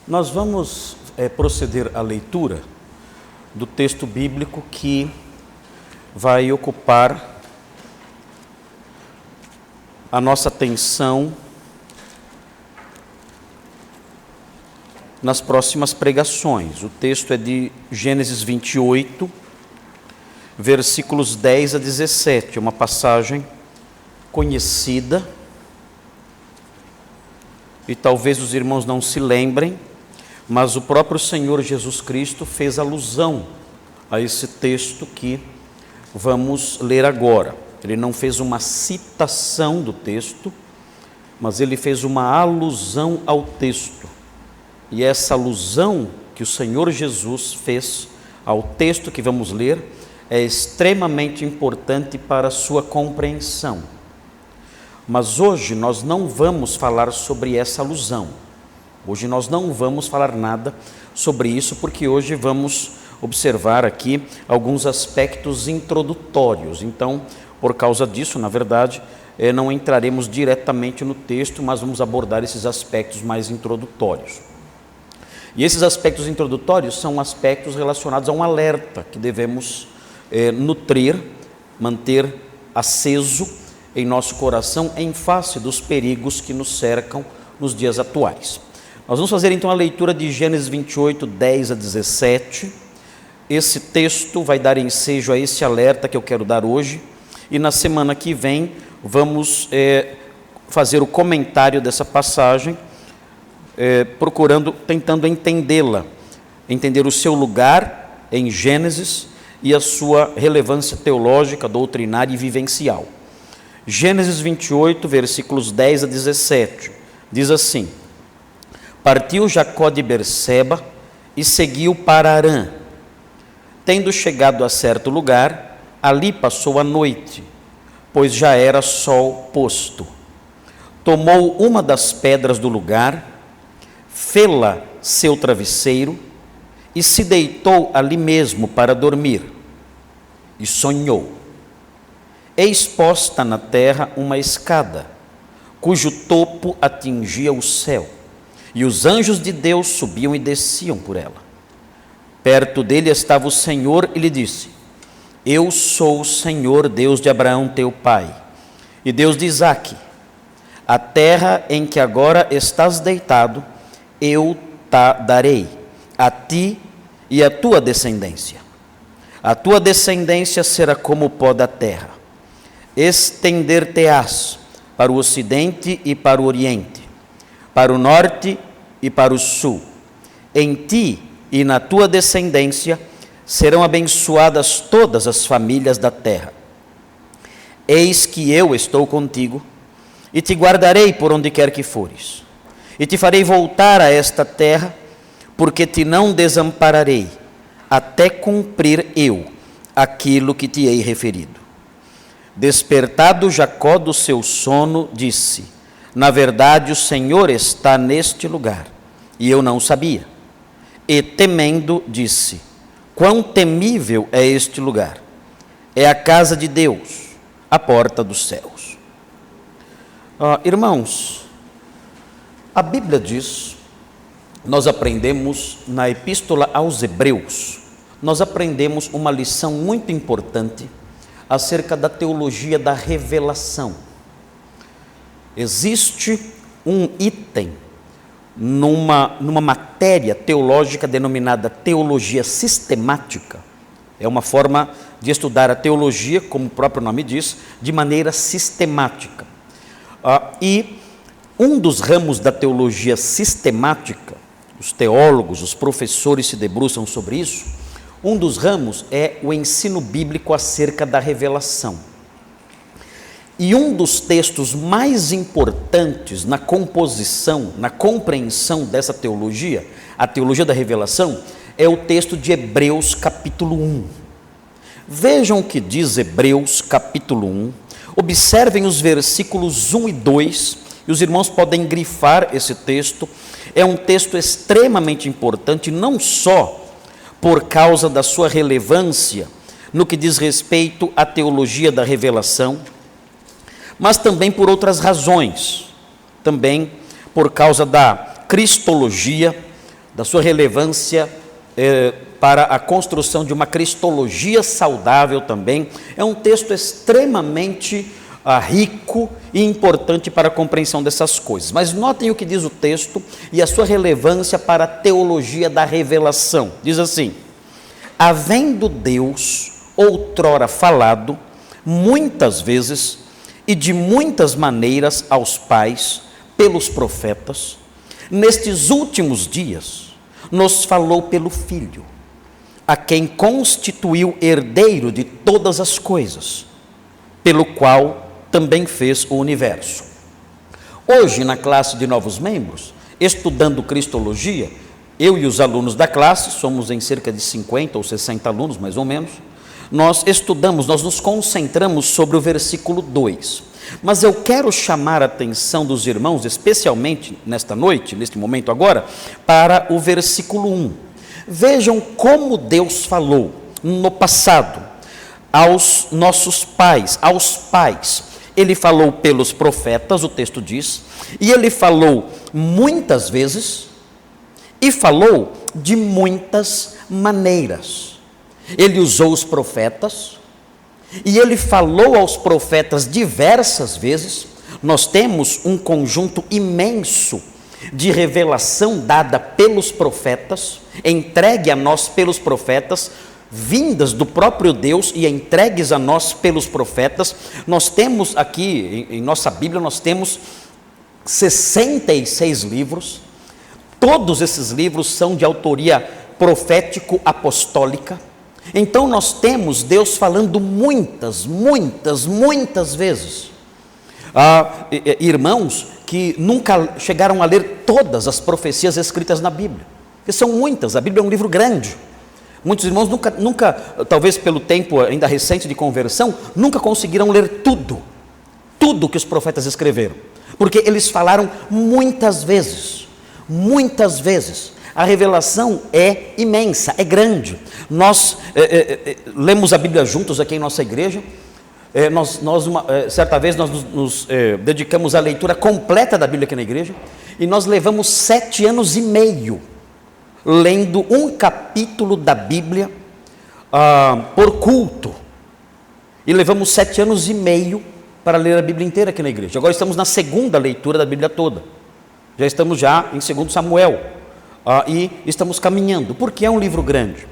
Nós vamos proceder à leitura do texto bíblico que vai ocupar a nossa atenção nas próximas pregações. O texto é de Gênesis 28, versículos 10 a 17, uma passagem conhecida, e talvez os irmãos não se lembrem, mas o próprio Senhor Jesus Cristo fez alusão a esse texto que vamos ler agora. Ele não fez uma citação do texto, mas ele fez uma alusão ao texto. E essa alusão que o Senhor Jesus fez ao texto que vamos ler é extremamente importante para a sua compreensão. Mas hoje nós não vamos falar sobre essa alusão. Hoje nós não vamos falar nada sobre isso, porque hoje vamos observar aqui alguns aspectos introdutórios. Então, por causa disso, na verdade, não entraremos diretamente no texto, mas vamos abordar esses aspectos mais introdutórios. E esses aspectos introdutórios são aspectos relacionados a um alerta que devemos nutrir, manter aceso em nosso coração em face dos perigos que nos cercam nos dias atuais. Nós vamos fazer então a leitura de Gênesis 28, 10 a 17. Esse texto vai dar ensejo a esse alerta que eu quero dar hoje, e na semana que vem vamos fazer o comentário dessa passagem, tentando entendê-la, entender o seu lugar em Gênesis e a sua relevância teológica, doutrinária e vivencial. Gênesis 28, versículos 10 a 17, diz assim: Partiu Jacó de Berseba e seguiu para Harã. Tendo chegado a certo lugar, ali passou a noite, pois já era sol posto. Tomou uma das pedras do lugar, fê-la seu travesseiro e se deitou ali mesmo para dormir. E sonhou. Eis posta na terra uma escada, cujo topo atingia o céu, e os anjos de Deus subiam e desciam por ela. Perto dele estava o Senhor e lhe disse: Eu sou o Senhor, Deus de Abraão teu pai, e Deus de Isaque. A terra em que agora estás deitado, eu te darei, a ti e à tua descendência. A tua descendência será como o pó da terra. Estender-te-ás para o ocidente e para o oriente, para o norte e para o sul. Em ti e na tua descendência serão abençoadas todas as famílias da terra. Eis que eu estou contigo e te guardarei por onde quer que fores, e te farei voltar a esta terra, porque te não desampararei, até cumprir eu aquilo que te hei referido. Despertado Jacó do seu sono, disse: Na verdade o Senhor está neste lugar, e eu não sabia. E temendo, disse: Quão temível é este lugar! É a casa de Deus, a porta dos céus. Irmãos, a Bíblia diz, nós aprendemos na Epístola aos Hebreus, nós aprendemos uma lição muito importante acerca da teologia da revelação. Existe um item numa matéria teológica denominada teologia sistemática. É uma forma de estudar a teologia, como o próprio nome diz, de maneira sistemática. E um dos ramos da teologia sistemática, os teólogos, os professores se debruçam sobre isso, um dos ramos é o ensino bíblico acerca da revelação. E um dos textos mais importantes na composição, na compreensão dessa teologia, a teologia da revelação, é o texto de Hebreus capítulo 1. Vejam o que diz Hebreus capítulo 1, observem os versículos 1 e 2, e os irmãos podem grifar esse texto. É um texto extremamente importante, não só por causa da sua relevância no que diz respeito à teologia da revelação, mas também por outras razões, também por causa da cristologia, da sua relevância para a construção de uma cristologia saudável também. É um texto extremamente rico e importante para a compreensão dessas coisas. Mas notem o que diz o texto e a sua relevância para a teologia da revelação. Diz assim: havendo Deus outrora falado muitas vezes e de muitas maneiras aos pais pelos profetas, nestes últimos dias nos falou pelo Filho, a quem constituiu herdeiro de todas as coisas, pelo qual também fez o universo. Hoje, na classe de novos membros, estudando Cristologia, eu e os alunos da classe, somos em cerca de 50 ou 60 alunos, mais ou menos, nós nos concentramos sobre o versículo 2. Mas eu quero chamar a atenção dos irmãos, especialmente nesta noite, neste momento agora, para o versículo 1. Vejam como Deus falou no passado aos nossos pais, aos pais. Ele falou pelos profetas, o texto diz, e ele falou muitas vezes e falou de muitas maneiras. Ele usou os profetas e ele falou aos profetas diversas vezes. Nós temos um conjunto imenso de revelação dada pelos profetas, entregue a nós pelos profetas, vindas do próprio Deus e entregues a nós pelos profetas. Nós temos aqui, em nossa Bíblia, nós temos 66 livros. Todos esses livros são de autoria profético-apostólica. Então nós temos Deus falando muitas vezes. Irmãos que nunca chegaram a ler todas as profecias escritas na Bíblia, porque são muitas, a Bíblia é um livro grande. Muitos irmãos nunca, talvez pelo tempo ainda recente de conversão, nunca conseguiram ler tudo que os profetas escreveram, porque eles falaram muitas vezes. A revelação é imensa, é grande. Nós lemos a Bíblia juntos aqui em nossa igreja. Certa vez nós nos dedicamos à leitura completa da Bíblia aqui na igreja, e nós levamos 7 anos e meio lendo um capítulo da Bíblia por culto, e levamos 7 anos e meio para ler a Bíblia inteira aqui na igreja. Agora estamos na segunda leitura da Bíblia toda, já estamos em 2 Samuel, e estamos caminhando, porque é um livro grande.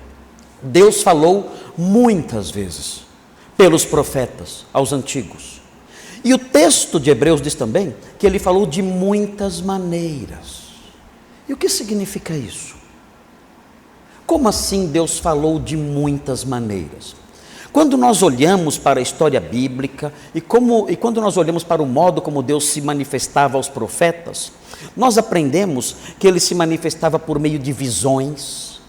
Deus falou muitas vezes pelos profetas aos antigos, e o texto de Hebreus diz também que ele falou de muitas maneiras. E o que significa isso? Como assim Deus falou de muitas maneiras? Quando nós olhamos para a história bíblica e quando nós olhamos para o modo como Deus se manifestava aos profetas, nós aprendemos que ele se manifestava por meio de visões.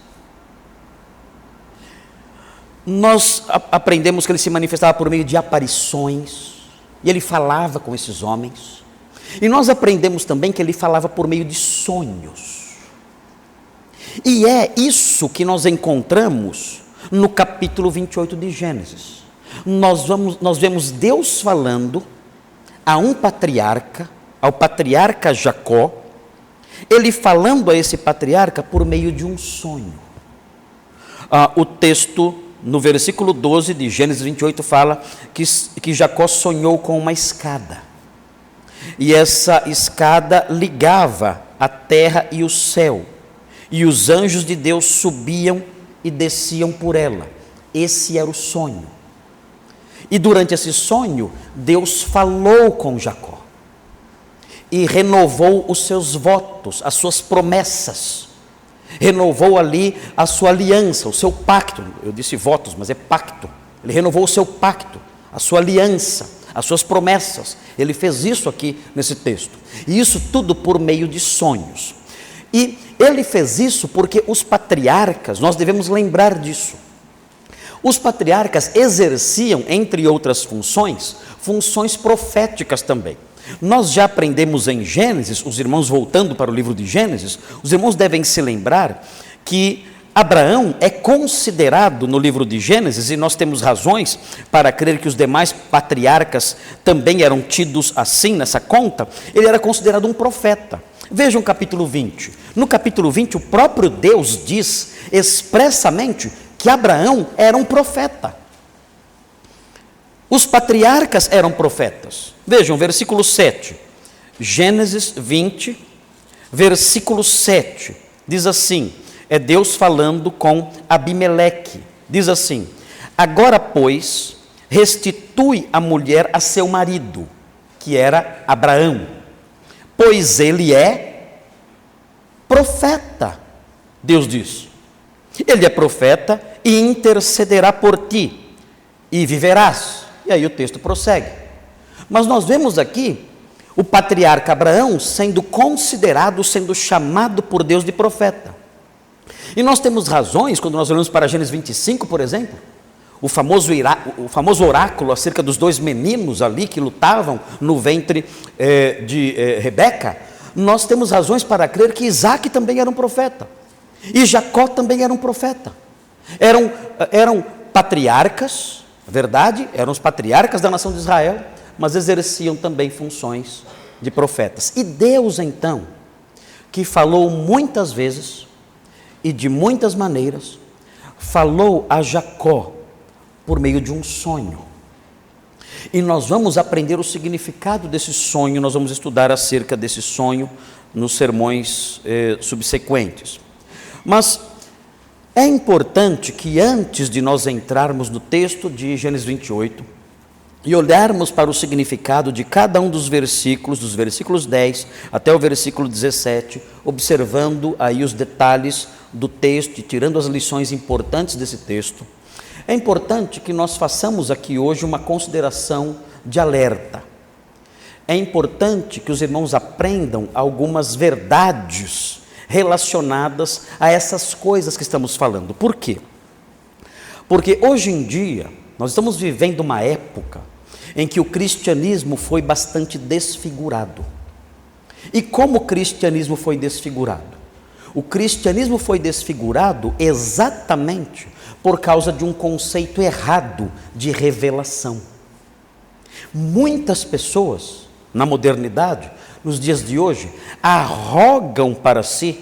Nós aprendemos que ele se manifestava por meio de aparições, e ele falava com esses homens. E nós aprendemos também que ele falava por meio de sonhos. E é isso que nós encontramos no capítulo 28 de Gênesis. Nós vemos Deus falando a um patriarca, ao patriarca Jacó, ele falando a esse patriarca por meio de um sonho. O texto, no versículo 12 de Gênesis 28, fala que Jacó sonhou com uma escada, e essa escada ligava a terra e o céu, e os anjos de Deus subiam e desciam por ela. Esse era o sonho. E durante esse sonho, Deus falou com Jacó e renovou os seus votos, as suas promessas, renovou ali a sua aliança, o seu pacto. Eu disse votos, mas é pacto. Ele renovou o seu pacto, a sua aliança, as suas promessas. Ele fez isso aqui nesse texto, e isso tudo por meio de sonhos. E ele fez isso porque os patriarcas, nós devemos lembrar disso, os patriarcas exerciam, entre outras funções proféticas também. Nós já aprendemos em Gênesis, os irmãos voltando para o livro de Gênesis, os irmãos devem se lembrar que Abraão é considerado no livro de Gênesis, e nós temos razões para crer que os demais patriarcas também eram tidos assim nessa conta. Ele era considerado um profeta. Vejam o capítulo 20. No capítulo 20, o próprio Deus diz expressamente que Abraão era um profeta. Os patriarcas eram profetas. Vejam, versículo 7. Gênesis 20, versículo 7. Diz assim, é Deus falando com Abimeleque. Diz assim, agora, pois, restitui a mulher a seu marido, que era Abraão, pois ele é profeta. Deus diz, ele é profeta e intercederá por ti, e viverás. E aí o texto prossegue. Mas nós vemos aqui o patriarca Abraão sendo considerado, sendo chamado por Deus de profeta. E nós temos razões, quando nós olhamos para Gênesis 25, por exemplo, o famoso oráculo acerca dos 2 meninos ali que lutavam no ventre de Rebeca, nós temos razões para crer que Isaac também era um profeta, e Jacó também era um profeta. Eram patriarcas, verdade, eram os patriarcas da nação de Israel, mas exerciam também funções de profetas. E Deus, então, que falou muitas vezes e de muitas maneiras, falou a Jacó por meio de um sonho. E nós vamos aprender o significado desse sonho, nós vamos estudar acerca desse sonho nos sermões subsequentes. Mas é importante que antes de nós entrarmos no texto de Gênesis 28 e olharmos para o significado de cada um dos versículos 10 até o versículo 17, observando aí os detalhes do texto e tirando as lições importantes desse texto, é importante que nós façamos aqui hoje uma consideração de alerta. É importante que os irmãos aprendam algumas verdades relacionadas a essas coisas que estamos falando. Por quê? Porque hoje em dia, nós estamos vivendo uma época em que o cristianismo foi bastante desfigurado. E como o cristianismo foi desfigurado? O cristianismo foi desfigurado exatamente por causa de um conceito errado de revelação. Muitas pessoas, na modernidade, nos dias de hoje, arrogam para si,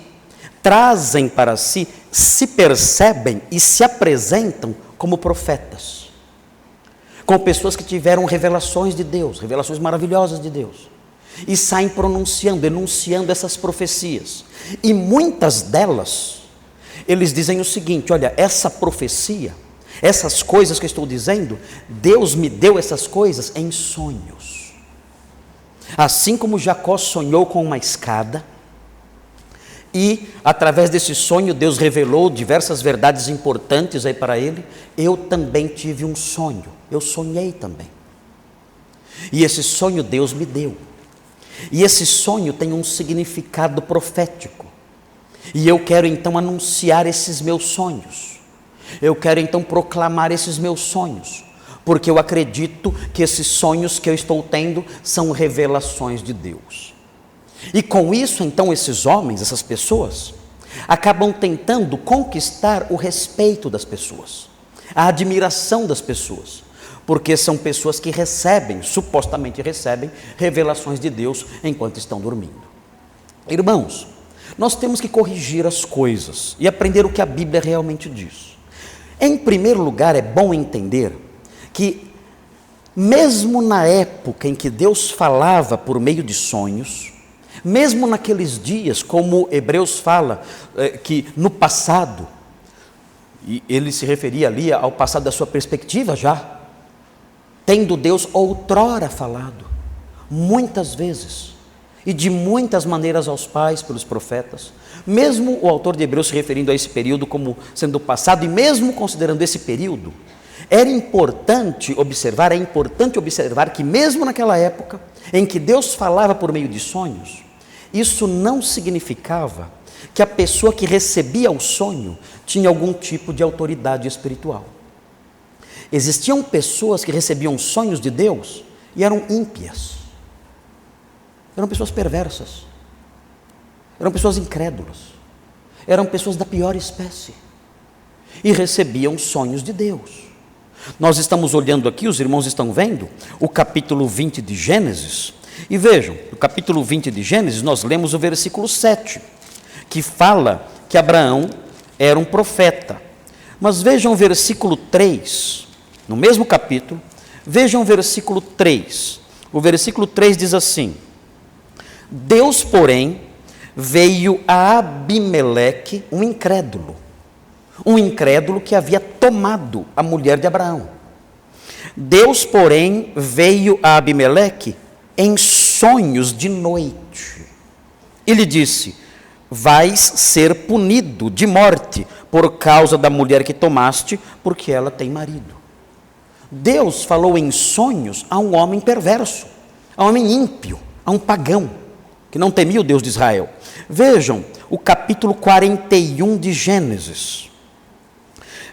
trazem para si, se percebem e se apresentam como profetas, como pessoas que tiveram revelações de Deus, revelações maravilhosas de Deus, e saem pronunciando, enunciando essas profecias. E muitas delas, eles dizem o seguinte: olha, essa profecia, essas coisas que eu estou dizendo, Deus me deu essas coisas em sonhos. Assim como Jacó sonhou com uma escada, e através desse sonho Deus revelou diversas verdades importantes aí para ele, eu também tive um sonho, eu sonhei também. E esse sonho Deus me deu. E esse sonho tem um significado profético. E eu quero então anunciar esses meus sonhos. Eu quero então proclamar esses meus sonhos, porque eu acredito que esses sonhos que eu estou tendo são revelações de Deus. E com isso, então, esses homens, essas pessoas, acabam tentando conquistar o respeito das pessoas, a admiração das pessoas, porque são pessoas que supostamente recebem, revelações de Deus enquanto estão dormindo. Irmãos, nós temos que corrigir as coisas e aprender o que a Bíblia realmente diz. Em primeiro lugar, é bom entender que, mesmo na época em que Deus falava por meio de sonhos, mesmo naqueles dias, como Hebreus fala, que no passado, e ele se referia ali ao passado da sua perspectiva já, tendo Deus outrora falado, muitas vezes, e de muitas maneiras aos pais pelos profetas, mesmo o autor de Hebreus se referindo a esse período como sendo o passado, e mesmo considerando esse período, é importante observar que mesmo naquela época, em que Deus falava por meio de sonhos, isso não significava que a pessoa que recebia o sonho tinha algum tipo de autoridade espiritual. Existiam pessoas que recebiam sonhos de Deus e eram ímpias, eram pessoas perversas, eram pessoas incrédulas, eram pessoas da pior espécie e recebiam sonhos de Deus. Nós estamos olhando aqui, os irmãos estão vendo, o capítulo 20 de Gênesis, E vejam, no capítulo 20 de Gênesis, nós lemos o versículo 7, que fala que Abraão era um profeta. Mas vejam o versículo 3, no mesmo capítulo, vejam o versículo 3. O versículo 3 diz assim: Deus, porém, veio a Abimeleque, um incrédulo que havia tomado a mulher de Abraão. Deus, porém, veio a Abimeleque em sonhos de noite. E lhe disse: vais ser punido de morte por causa da mulher que tomaste, porque ela tem marido. Deus falou em sonhos a um homem perverso, a um homem ímpio, a um pagão, que não temia o Deus de Israel. Vejam o capítulo 41 de Gênesis.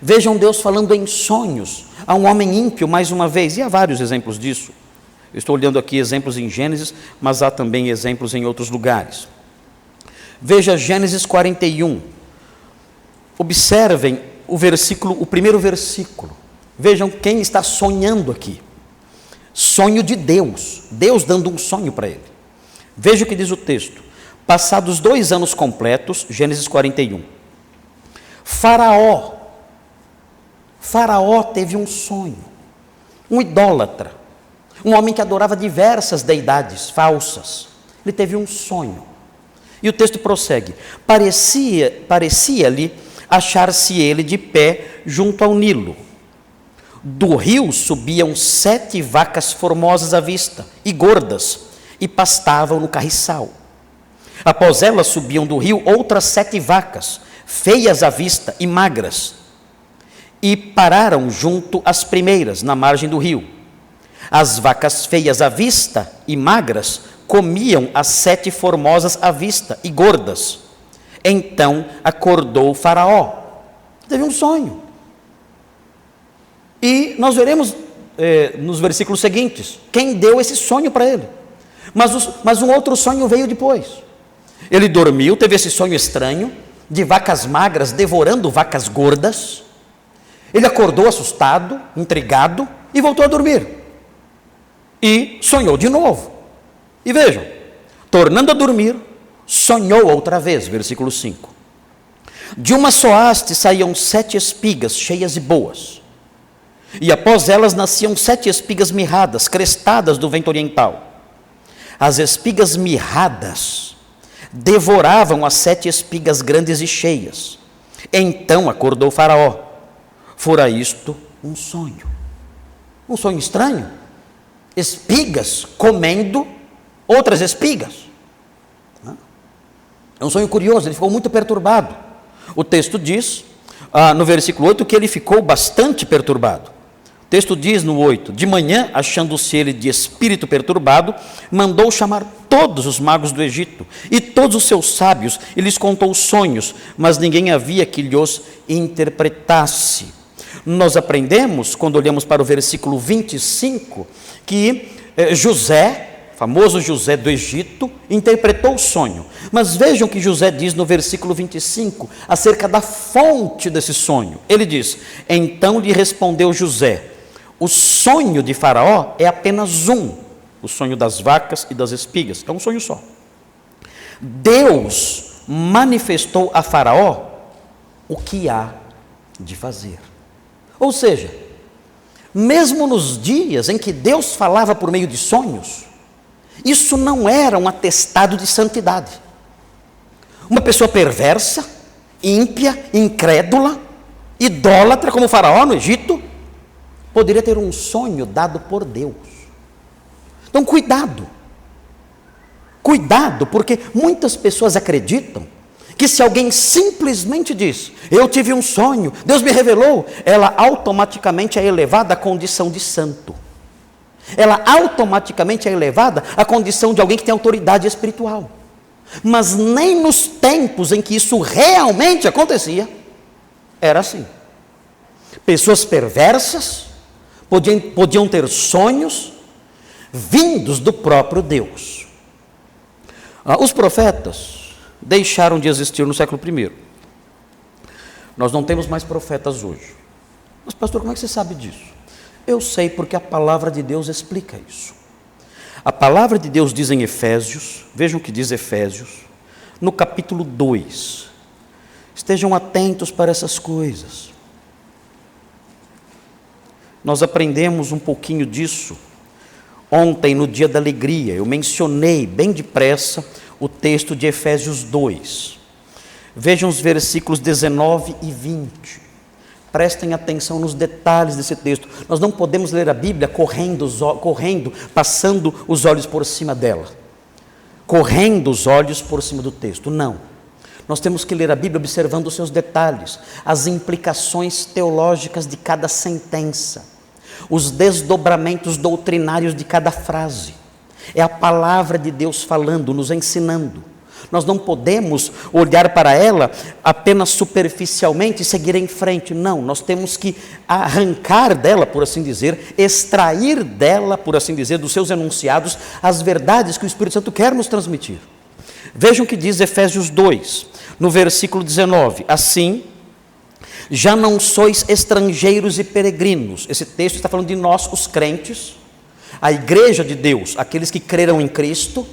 Vejam Deus falando em sonhos a um homem ímpio, mais uma vez, e há vários exemplos disso. Eu estou olhando aqui exemplos em Gênesis, mas há também exemplos em outros lugares. Veja Gênesis 41. Observem o primeiro versículo. Vejam quem está sonhando aqui. Sonho de Deus. Deus dando um sonho para ele. Veja o que diz o texto. Passados 2 anos completos, Gênesis 41. Faraó teve um sonho. Um idólatra. Um homem que adorava diversas deidades falsas. Ele teve um sonho. E o texto prossegue. Parecia-lhe achar-se ele de pé junto ao Nilo. Do rio subiam 7 vacas formosas à vista, e gordas, e pastavam no carriçal. Após elas subiam do rio outras 7 vacas, feias à vista e magras, e pararam junto às primeiras, na margem do rio. As vacas feias à vista e magras comiam as 7 formosas à vista e gordas. Então acordou o Faraó. Teve um sonho. E nós veremos nos versículos seguintes quem deu esse sonho para ele. Mas um outro sonho veio depois. Ele dormiu, teve esse sonho estranho de vacas magras devorando vacas gordas. Ele acordou assustado, intrigado e voltou a dormir. E sonhou de novo. E vejam, tornando a dormir, sonhou outra vez, versículo 5. De uma só haste saíam 7 espigas cheias e boas. E após elas nasciam 7 espigas mirradas, crestadas do vento oriental. As espigas mirradas devoravam as 7 espigas grandes e cheias. Então acordou o Faraó. Fora isto um sonho. Um sonho estranho. Espigas comendo outras espigas. É um sonho curioso, ele ficou muito perturbado. O texto diz, no versículo 8, que ele ficou bastante perturbado. O texto diz no 8, de manhã, achando-se ele de espírito perturbado, mandou chamar todos os magos do Egito e todos os seus sábios, e lhes contou os sonhos, mas ninguém havia que lhos interpretasse. Nós aprendemos, quando olhamos para o versículo 25, que José, famoso José do Egito, interpretou o sonho. Mas vejam o que José diz no versículo 25, acerca da fonte desse sonho. Ele diz, então lhe respondeu José, o sonho de Faraó é apenas um, o sonho das vacas e das espigas, é um sonho só. Deus manifestou a Faraó o que há de fazer. Ou seja, mesmo nos dias em que Deus falava por meio de sonhos, isso não era um atestado de santidade. Uma pessoa perversa, ímpia, incrédula, idólatra, como o Faraó no Egito, poderia ter um sonho dado por Deus. Então, cuidado. Cuidado, porque muitas pessoas acreditam que se alguém simplesmente diz, eu tive um sonho, Deus me revelou, ela automaticamente é elevada à condição de santo. Ela automaticamente é elevada à condição de alguém que tem autoridade espiritual. Mas nem nos tempos em que isso realmente acontecia, era assim. Pessoas perversas podiam ter sonhos vindos do próprio Deus. Os profetas deixaram de existir no século I. Nós não temos mais profetas hoje. Mas pastor, como é que você sabe disso? Eu sei porque a palavra de Deus explica isso. A palavra de Deus diz em Efésios, vejam o que diz Efésios, no capítulo 2. Estejam atentos para essas coisas. Nós aprendemos um pouquinho disso ontem, no dia da alegria. Eu mencionei bem depressa o texto de Efésios 2. Vejam os versículos 19 e 20. Prestem atenção nos detalhes desse texto. Nós não podemos ler a Bíblia correndo, passando os olhos por cima dela. Correndo os olhos por cima do texto. Não. Nós temos que ler a Bíblia observando os seus detalhes, as implicações teológicas de cada sentença, os desdobramentos doutrinários de cada frase. É a palavra de Deus falando, nos ensinando. Nós não podemos olhar para ela apenas superficialmente e seguir em frente. Não, nós temos que arrancar dela, por assim dizer, extrair dela, por assim dizer, dos seus enunciados, as verdades que o Espírito Santo quer nos transmitir. Vejam o que diz Efésios 2, no versículo 19. Assim, já não sois estrangeiros e peregrinos. Esse texto está falando de nós, os crentes, a igreja de Deus, aqueles que creram em Cristo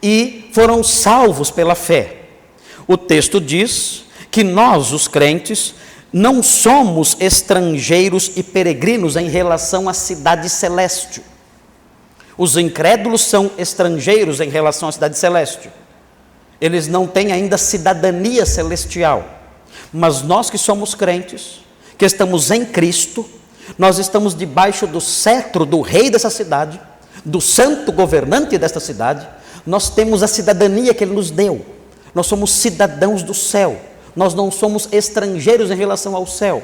e foram salvos pela fé. O texto diz que nós, os crentes, não somos estrangeiros e peregrinos em relação à cidade celeste. Os incrédulos são estrangeiros em relação à cidade celeste. Eles não têm ainda cidadania celestial. Mas nós que somos crentes, que estamos em Cristo, nós estamos debaixo do cetro do rei dessa cidade, do santo governante desta cidade. Nós temos a cidadania que Ele nos deu. Nós somos cidadãos do céu. Nós não somos estrangeiros em relação ao céu.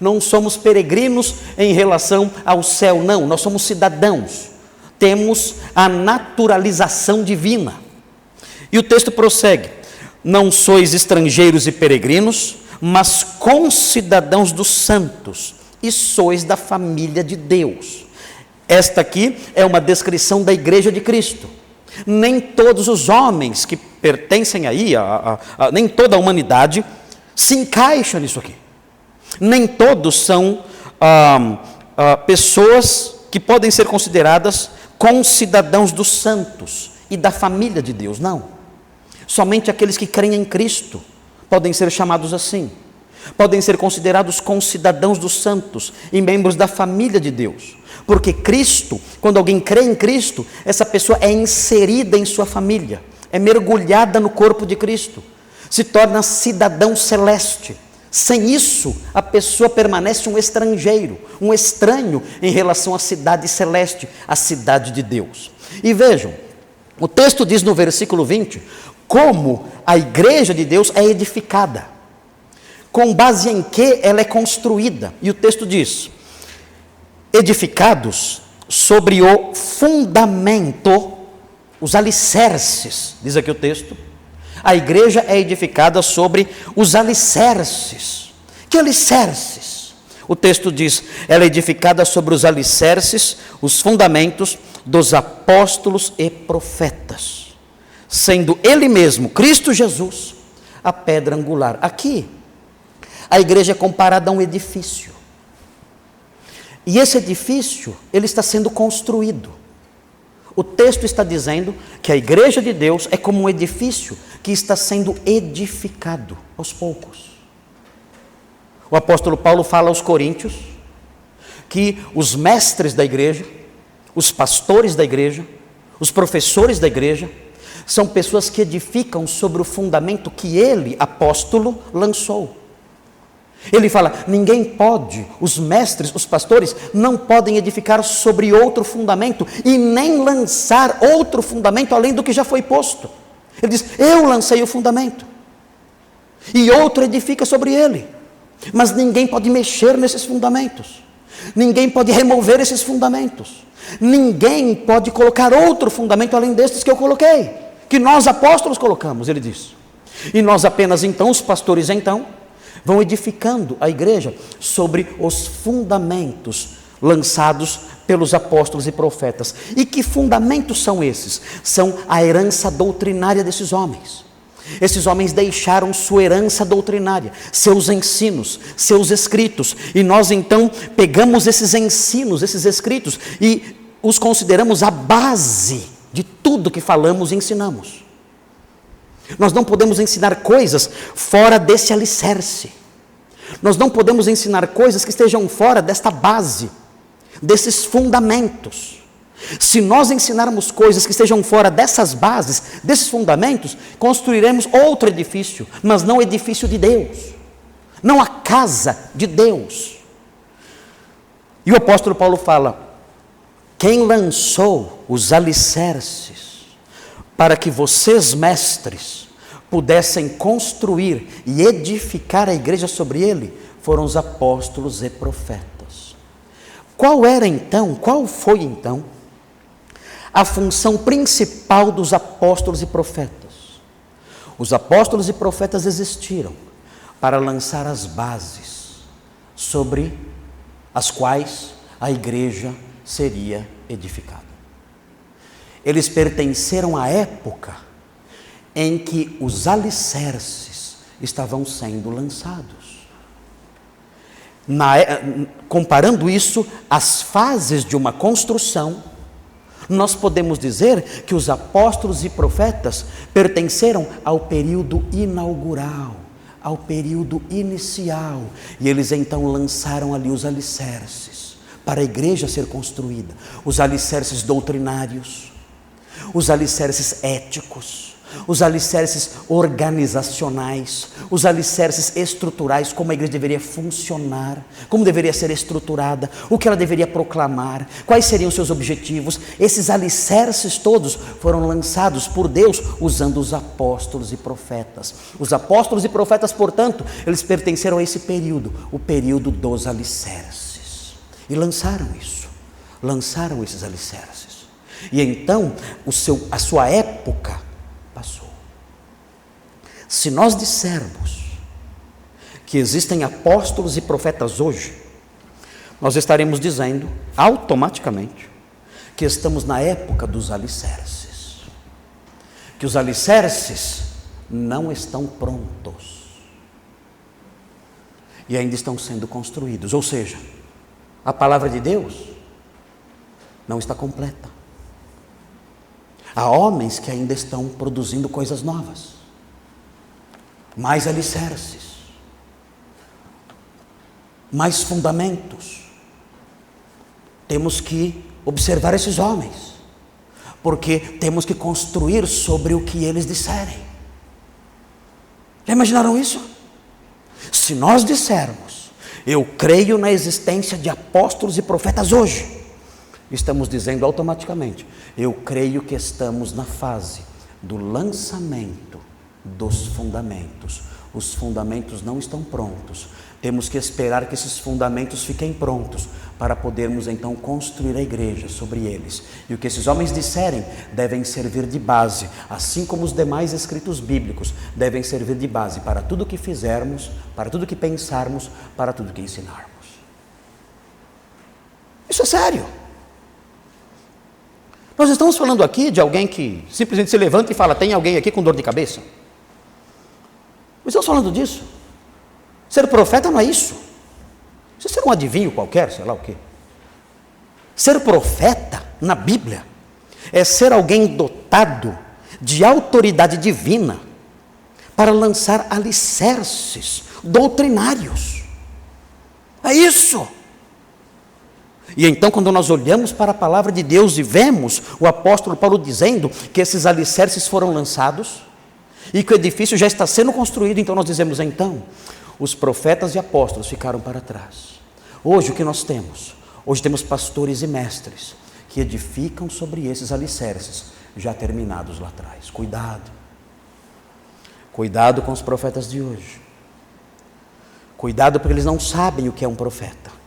Não somos peregrinos em relação ao céu, não. Nós somos cidadãos. Temos a naturalização divina. E o texto prossegue. Não sois estrangeiros e peregrinos, mas concidadãos dos santos, e sois da família de Deus. Esta aqui é uma descrição da igreja de Cristo. Nem todos os homens que pertencem aí, nem toda a humanidade, se encaixa nisso aqui. Nem todos são pessoas que podem ser consideradas concidadãos dos santos e da família de Deus, não. Somente aqueles que creem em Cristo podem ser chamados assim. Podem ser considerados concidadãos dos santos e membros da família de Deus. Porque Cristo, quando alguém crê em Cristo, essa pessoa é inserida em sua família, é mergulhada no corpo de Cristo, se torna cidadão celeste. Sem isso, a pessoa permanece um estrangeiro, um estranho em relação à cidade celeste, à cidade de Deus. E vejam, o texto diz no versículo 20, como a igreja de Deus é edificada, com base em que ela é construída. E o texto diz, edificados sobre o fundamento, os alicerces, diz aqui o texto. A igreja é edificada sobre os alicerces. Que alicerces? O texto diz, ela é edificada sobre os alicerces, os fundamentos dos apóstolos e profetas, sendo Ele mesmo, Cristo Jesus, a pedra angular. Aqui, a igreja é comparada a um edifício. E esse edifício, ele está sendo construído. O texto está dizendo que a igreja de Deus é como um edifício que está sendo edificado aos poucos. O apóstolo Paulo fala aos coríntios que os mestres da igreja, os pastores da igreja, os professores da igreja, são pessoas que edificam sobre o fundamento que ele, apóstolo, lançou. Ele fala, ninguém pode, os mestres, os pastores, não podem edificar sobre outro fundamento e nem lançar outro fundamento além do que já foi posto. Ele diz, eu lancei o fundamento e outro edifica sobre ele, mas ninguém pode mexer nesses fundamentos, ninguém pode remover esses fundamentos, ninguém pode colocar outro fundamento além destes que eu coloquei, que nós apóstolos colocamos, ele diz. E nós apenas então, os pastores então, vão edificando a igreja sobre os fundamentos lançados pelos apóstolos e profetas. E que fundamentos são esses? São a herança doutrinária desses homens. Esses homens deixaram sua herança doutrinária, seus ensinos, seus escritos. E nós então pegamos esses ensinos, esses escritos e os consideramos a base de tudo que falamos e ensinamos. Nós não podemos ensinar coisas fora desse alicerce. Nós não podemos ensinar coisas que estejam fora desta base, desses fundamentos. Se nós ensinarmos coisas que estejam fora dessas bases, desses fundamentos, construiremos outro edifício, mas não o edifício de Deus, não a casa de Deus. E o apóstolo Paulo fala: quem lançou os alicerces para que vocês, mestres, pudessem construir e edificar a igreja sobre ele, foram os apóstolos e profetas. Qual foi então a função principal dos apóstolos e profetas? Os apóstolos e profetas existiram para lançar as bases sobre as quais a igreja seria edificada. Eles pertenceram à época em que os alicerces estavam sendo lançados. Comparando isso às fases de uma construção, nós podemos dizer que os apóstolos e profetas pertenceram ao período inaugural, ao período inicial, e eles então lançaram ali os alicerces para a igreja ser construída, os alicerces doutrinários, os alicerces éticos, os alicerces organizacionais, os alicerces estruturais, como a igreja deveria funcionar, como deveria ser estruturada, o que ela deveria proclamar, quais seriam seus objetivos. Esses alicerces todos foram lançados por Deus usando os apóstolos e profetas. Os apóstolos e profetas, portanto, eles pertenceram a esse período, o período dos alicerces. E lançaram esses alicerces. E então, a sua época passou. Se nós dissermos que existem apóstolos e profetas hoje, nós estaremos dizendo automaticamente que estamos na época dos alicerces, que os alicerces não estão prontos e ainda estão sendo construídos, ou seja, a palavra de Deus não está completa. Há homens que ainda estão produzindo coisas novas, mais alicerces, mais fundamentos. Temos que observar esses homens, porque temos que construir sobre o que eles disserem. Já imaginaram isso? Se nós dissermos, eu creio na existência de apóstolos e profetas hoje, estamos dizendo automaticamente, eu creio que estamos na fase do lançamento dos fundamentos. Os fundamentos não estão prontos. Temos que esperar que esses fundamentos fiquem prontos para podermos então construir a igreja sobre eles. E o que esses homens disserem devem servir de base, assim como os demais escritos bíblicos devem servir de base para tudo que fizermos, para tudo que pensarmos, para tudo que ensinarmos. Isso é sério. Nós estamos falando aqui de alguém que simplesmente se levanta e fala: tem alguém aqui com dor de cabeça? Nós estamos falando disso. Ser profeta não é isso. Isso é ser um adivinho qualquer, sei lá o quê. Ser profeta na Bíblia é ser alguém dotado de autoridade divina para lançar alicerces doutrinários. É isso. E então, quando nós olhamos para a palavra de Deus e vemos o apóstolo Paulo dizendo que esses alicerces foram lançados e que o edifício já está sendo construído, então nós dizemos: então, os profetas e apóstolos ficaram para trás. Hoje o que nós temos? Hoje temos pastores e mestres que edificam sobre esses alicerces já terminados lá atrás. Cuidado. Cuidado com os profetas de hoje. Cuidado, porque eles não sabem o que é um profeta.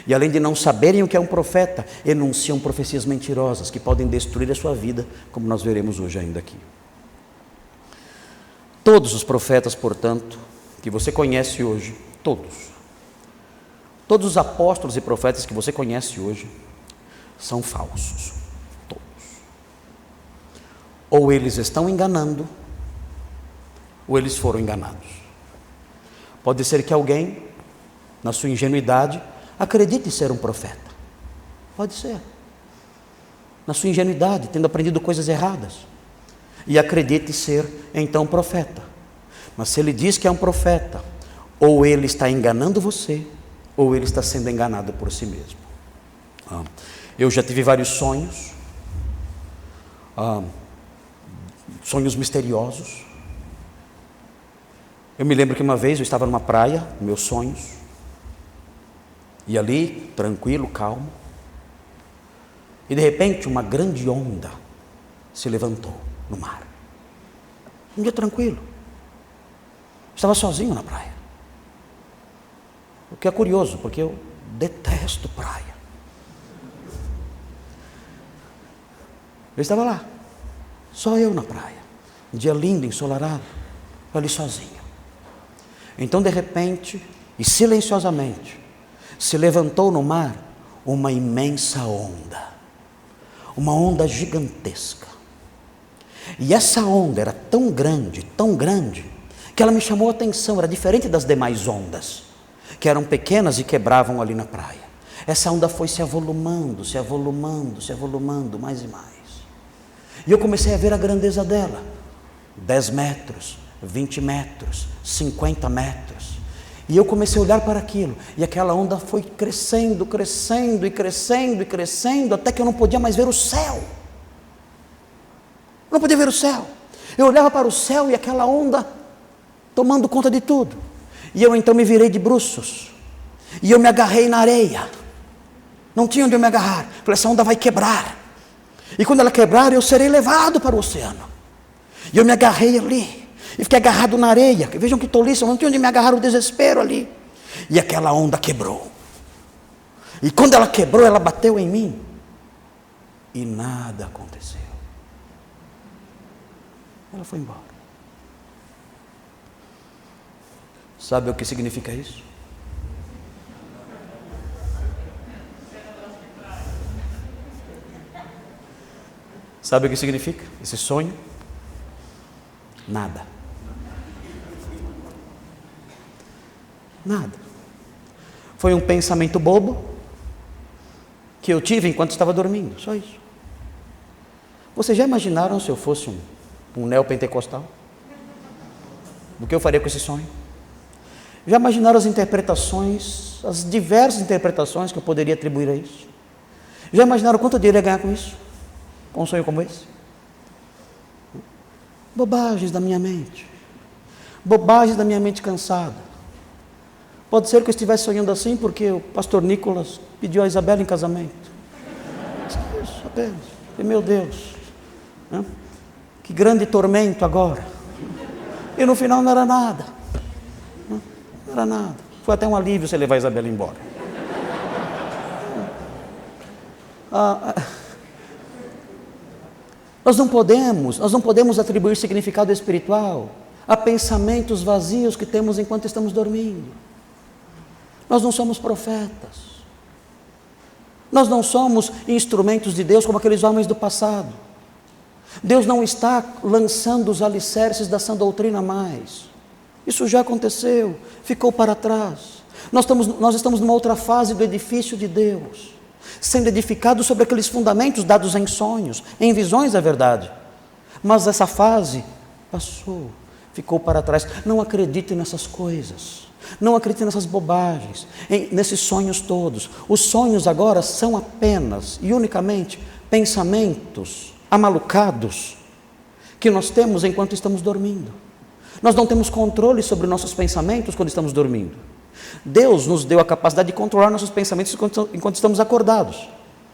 E além de não saberem o que é um profeta, enunciam profecias mentirosas que podem destruir a sua vida, como nós veremos hoje ainda aqui. Todos os profetas, portanto, que você conhece hoje, todos os apóstolos e profetas que você conhece hoje, são falsos. Todos. Ou eles estão enganando, ou eles foram enganados. Pode ser que alguém, na sua ingenuidade, acredite ser um profeta. Pode ser. na sua ingenuidade, tendo aprendido coisas erradas, e acredite ser então profeta. Mas se ele diz que é um profeta, ou ele está enganando você, ou ele está sendo enganado por si mesmo. Eu já tive vários sonhos, sonhos misteriosos. Eu me lembro que uma vez eu estava numa praia, meus sonhos, e ali, tranquilo, calmo, e de repente uma grande onda se levantou no mar. Um dia tranquilo, estava sozinho na praia, o que é curioso, porque eu detesto praia. Eu estava lá, só eu na praia, um dia lindo, ensolarado, ali sozinho. Então de repente, e silenciosamente, se levantou no mar uma imensa onda, uma onda gigantesca. E essa onda era tão grande, que ela me chamou a atenção. Era diferente das demais ondas, que eram pequenas e quebravam ali na praia. Essa onda foi se avolumando, mais e mais. E eu comecei a ver a grandeza dela, 10 metros, 20 metros, 50 metros. E eu comecei a olhar para aquilo, e aquela onda foi crescendo, até que eu não podia mais ver o céu. Não podia ver o céu. Eu olhava para o céu e aquela onda tomando conta de tudo. E eu então me virei de bruços, e eu me agarrei na areia. Não tinha onde eu me agarrar. Falei, essa onda vai quebrar, e quando ela quebrar eu serei levado para o oceano. E eu me agarrei ali, e fiquei agarrado na areia. Vejam que tolice, eu não tinha onde me agarrar, o desespero ali. E aquela onda quebrou. E quando ela quebrou, ela bateu em mim, e nada aconteceu. Ela foi embora. Sabe o que significa isso? Sabe o que significa esse sonho? Nada. Nada. Foi um pensamento bobo que eu tive enquanto estava dormindo, só isso. Vocês já imaginaram se eu fosse um neopentecostal? O que eu faria com esse sonho? Já imaginaram as interpretações, as diversas interpretações que eu poderia atribuir a isso? Já imaginaram quanto eu iria ganhar com isso? Com um sonho como esse? Bobagens da minha mente. Bobagens da minha mente cansada. Pode ser que eu estivesse sonhando assim porque o pastor Nicolas pediu a Isabela em casamento. Isso apenas. E, meu Deus, né? Que grande tormento agora. E no final não era nada. Não era nada. Foi até um alívio você levar a Isabela embora. Nós não podemos atribuir significado espiritual a pensamentos vazios que temos enquanto estamos dormindo. Nós não somos profetas. Nós não somos instrumentos de Deus como aqueles homens do passado. Deus não está lançando os alicerces da sã doutrina mais. Isso já aconteceu, ficou para trás. Nós estamos numa outra fase do edifício de Deus, sendo edificados sobre aqueles fundamentos dados em sonhos, em visões, é verdade. Mas essa fase passou, ficou para trás. Não acredite nessas coisas. Não acredite nessas bobagens, nesses sonhos todos. Os sonhos agora são apenas e unicamente pensamentos amalucados que nós temos enquanto estamos dormindo. Nós não temos controle sobre nossos pensamentos quando estamos dormindo. Deus nos deu a capacidade de controlar nossos pensamentos enquanto estamos acordados.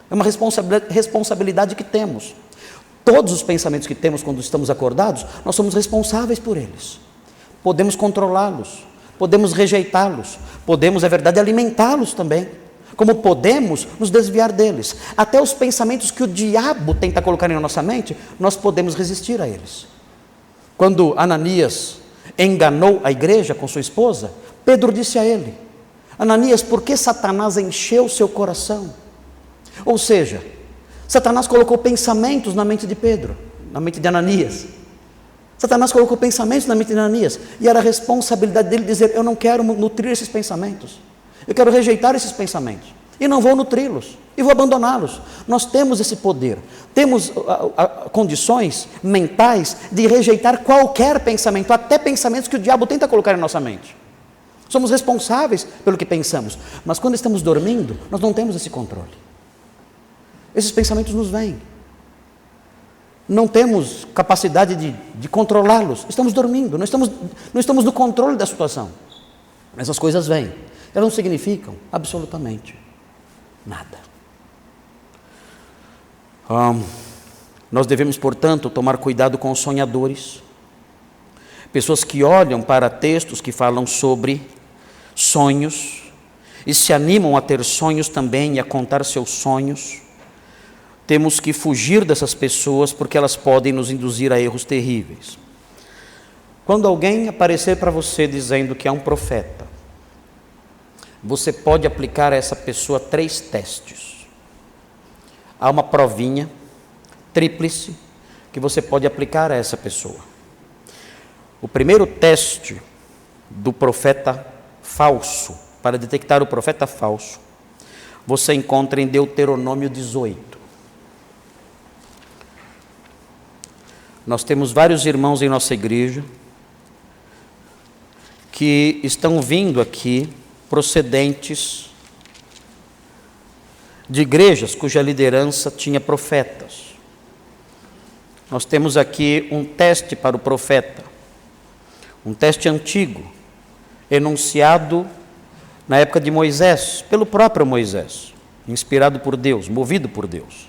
É uma responsabilidade que temos. Todos os pensamentos que temos quando estamos acordados, nós somos responsáveis por eles. Podemos controlá-los, podemos rejeitá-los, podemos, é verdade, alimentá-los também, como podemos nos desviar deles. Até os pensamentos que o diabo tenta colocar em nossa mente, nós podemos resistir a eles. Quando Ananias enganou a igreja com sua esposa, Pedro disse a ele: Ananias, por que Satanás encheu seu coração? Ou seja, Satanás colocou pensamentos na mente de Pedro, na mente de Ananias. Satanás colocou pensamentos na mente de Ananias, e era a responsabilidade dele dizer: eu não quero nutrir esses pensamentos, eu quero rejeitar esses pensamentos. e não vou nutri-los, e vou abandoná-los. Nós temos esse poder, temos condições mentais de rejeitar qualquer pensamento, até pensamentos que o diabo tenta colocar em nossa mente. Somos responsáveis pelo que pensamos, mas quando estamos dormindo, nós não temos esse controle. Esses pensamentos nos vêm. Não temos capacidade de controlá-los. Estamos dormindo, não estamos no controle da situação. Mas as coisas vêm. Elas não significam absolutamente nada. Nós devemos, portanto, tomar cuidado com os sonhadores. Pessoas que olham para textos que falam sobre sonhos e se animam a ter sonhos também e a contar seus sonhos. Temos que fugir dessas pessoas porque elas podem nos induzir a erros terríveis. Quando alguém aparecer para você dizendo que é um profeta, você pode aplicar a essa pessoa 3 testes. Há uma provinha tríplice que você pode aplicar a essa pessoa. O primeiro teste do profeta falso, para detectar o profeta falso, você encontra em Deuteronômio 18. Nós temos vários irmãos em nossa igreja que estão vindo aqui procedentes de igrejas cuja liderança tinha profetas. Nós temos aqui um teste para o profeta, um teste antigo, enunciado na época de Moisés, pelo próprio Moisés, inspirado por Deus, movido por Deus.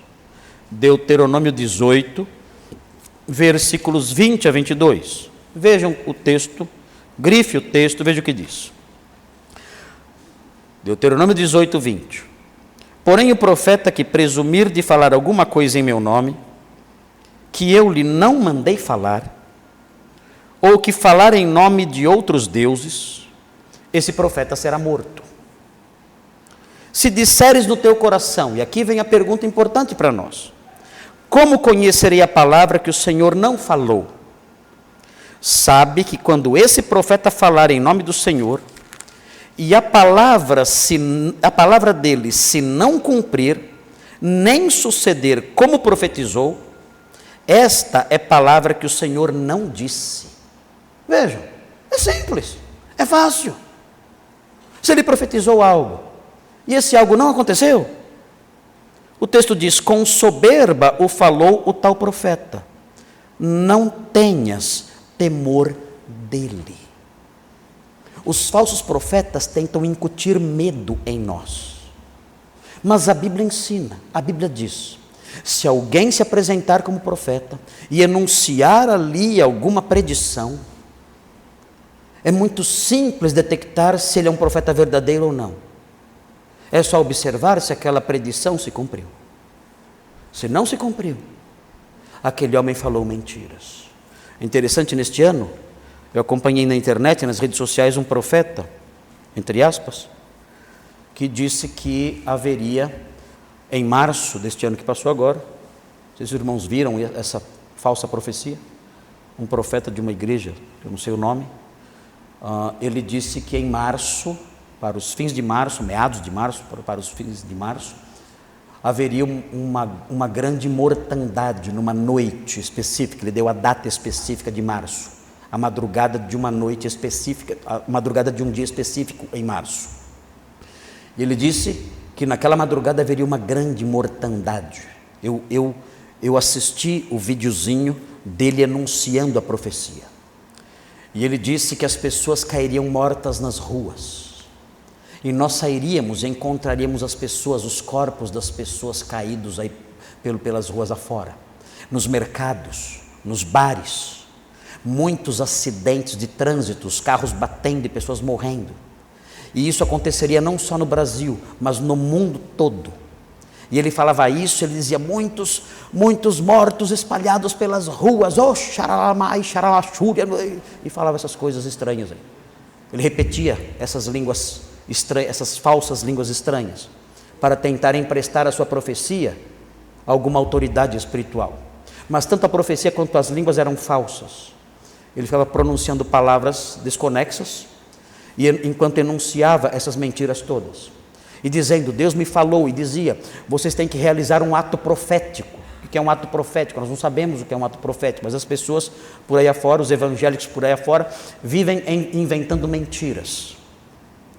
Deuteronômio 18, versículos 20 a 22. Vejam o texto, grife o texto, veja o que diz. Deuteronômio 18, 20. Porém o profeta que presumir de falar alguma coisa em meu nome, que eu lhe não mandei falar, ou que falar em nome de outros deuses, esse profeta será morto. Se disseres no teu coração, e aqui vem a pergunta importante para nós, como conhecerei a palavra que o Senhor não falou? Sabe que quando esse profeta falar em nome do Senhor, e a palavra dele se não cumprir, nem suceder como profetizou, esta é palavra que o Senhor não disse. Vejam, é simples, é fácil. Se ele profetizou algo, e esse algo não aconteceu, o texto diz, com soberba o falou o tal profeta, não tenhas temor dele. Os falsos profetas tentam incutir medo em nós, mas a Bíblia ensina, a Bíblia diz, se alguém se apresentar como profeta e enunciar ali alguma predição, é muito simples detectar se ele é um profeta verdadeiro ou não. É só observar se aquela predição se cumpriu. Se não se cumpriu, aquele homem falou mentiras. É interessante, neste ano, eu acompanhei na internet, nas redes sociais, um profeta, entre aspas, que disse que haveria, em março deste ano que passou agora, não sei se os irmãos viram essa falsa profecia, um profeta de uma igreja, eu não sei o nome, ele disse que em março, para os fins de março, meados de março, para os fins de março, haveria uma grande mortandade numa noite específica. Ele deu a data específica de março, a madrugada de uma noite específica, a madrugada de um dia específico em março. E ele disse que naquela madrugada haveria uma grande mortandade. Eu assisti o videozinho dele anunciando a profecia. E ele disse que as pessoas cairiam mortas nas ruas. E nós sairíamos e encontraríamos as pessoas, os corpos das pessoas caídos aí pelas ruas afora, nos mercados, nos bares, muitos acidentes de trânsito, os carros batendo e pessoas morrendo. E isso aconteceria não só no Brasil, mas no mundo todo. E ele falava isso, ele dizia, muitos mortos espalhados pelas ruas, oh, xaralamai, xaralachúria, e falava essas coisas estranhas aí. Ele repetia essas línguas estranhas, essas falsas línguas estranhas, para tentar emprestar a sua profecia a alguma autoridade espiritual. Mas tanto a profecia quanto as línguas eram falsas. Ele ficava pronunciando palavras desconexas, e enquanto enunciava essas mentiras todas. e dizendo, Deus me falou e dizia, vocês têm que realizar um ato profético. O que é um ato profético? Nós não sabemos o que é um ato profético, mas as pessoas por aí afora, os evangélicos por aí afora, vivem inventando mentiras,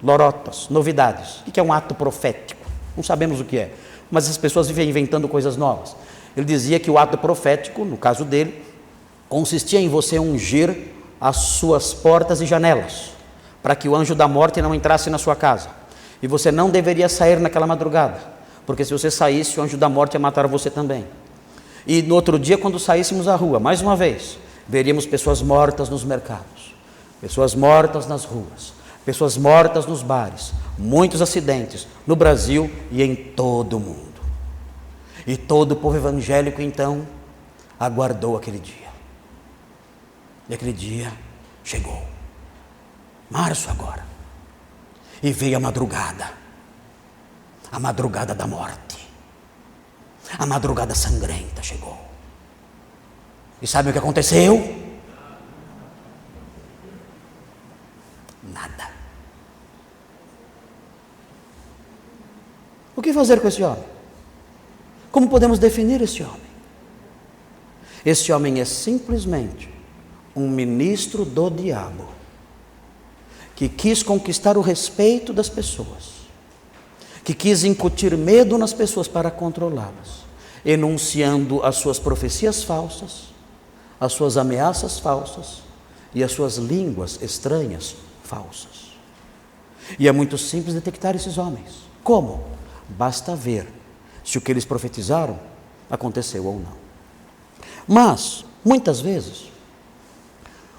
lorotas, novidades. O que é um ato profético? Não sabemos o que é, mas as pessoas vivem inventando coisas novas. Ele dizia que o ato profético, no caso dele, consistia em você ungir as suas portas e janelas, para que o anjo da morte não entrasse na sua casa. E você não deveria sair naquela madrugada, porque se você saísse, o anjo da morte ia matar você também. E no outro dia, quando saíssemos à rua, mais uma vez, veríamos pessoas mortas nos mercados, pessoas mortas nas ruas, pessoas mortas nos bares, muitos acidentes no Brasil e em todo o mundo. E todo o povo evangélico, então, aguardou aquele dia. E aquele dia chegou. Março agora. E veio a madrugada da morte. A madrugada sangrenta chegou. E sabe o que aconteceu? Nada. O que fazer com esse homem? Como podemos definir esse homem? Esse homem é simplesmente um ministro do diabo, que quis conquistar o respeito das pessoas, que quis incutir medo nas pessoas para controlá-las, enunciando as suas profecias falsas, as suas ameaças falsas e as suas línguas estranhas falsas. E é muito simples detectar esses homens. Como? Basta ver se o que eles profetizaram aconteceu ou não. Mas, muitas vezes,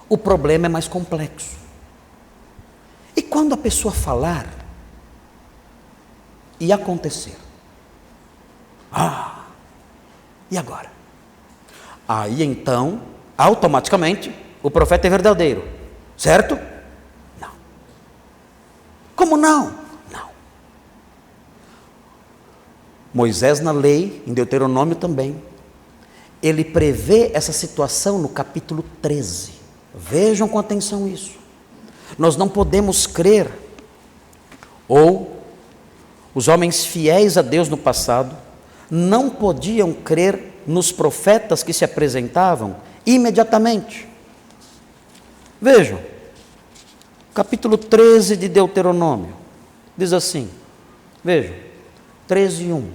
o problema é mais complexo. E quando a pessoa falar e acontecer? E agora? Aí então, automaticamente, o profeta é verdadeiro, certo? Não. Como não? Não. Moisés na lei, em Deuteronômio também, ele prevê essa situação no capítulo 13. Vejam com atenção isso. Nós não podemos crer, ou os homens fiéis a Deus no passado, não podiam crer nos profetas que se apresentavam imediatamente. Vejam, capítulo 13 de Deuteronômio, diz assim, vejam, 13:1.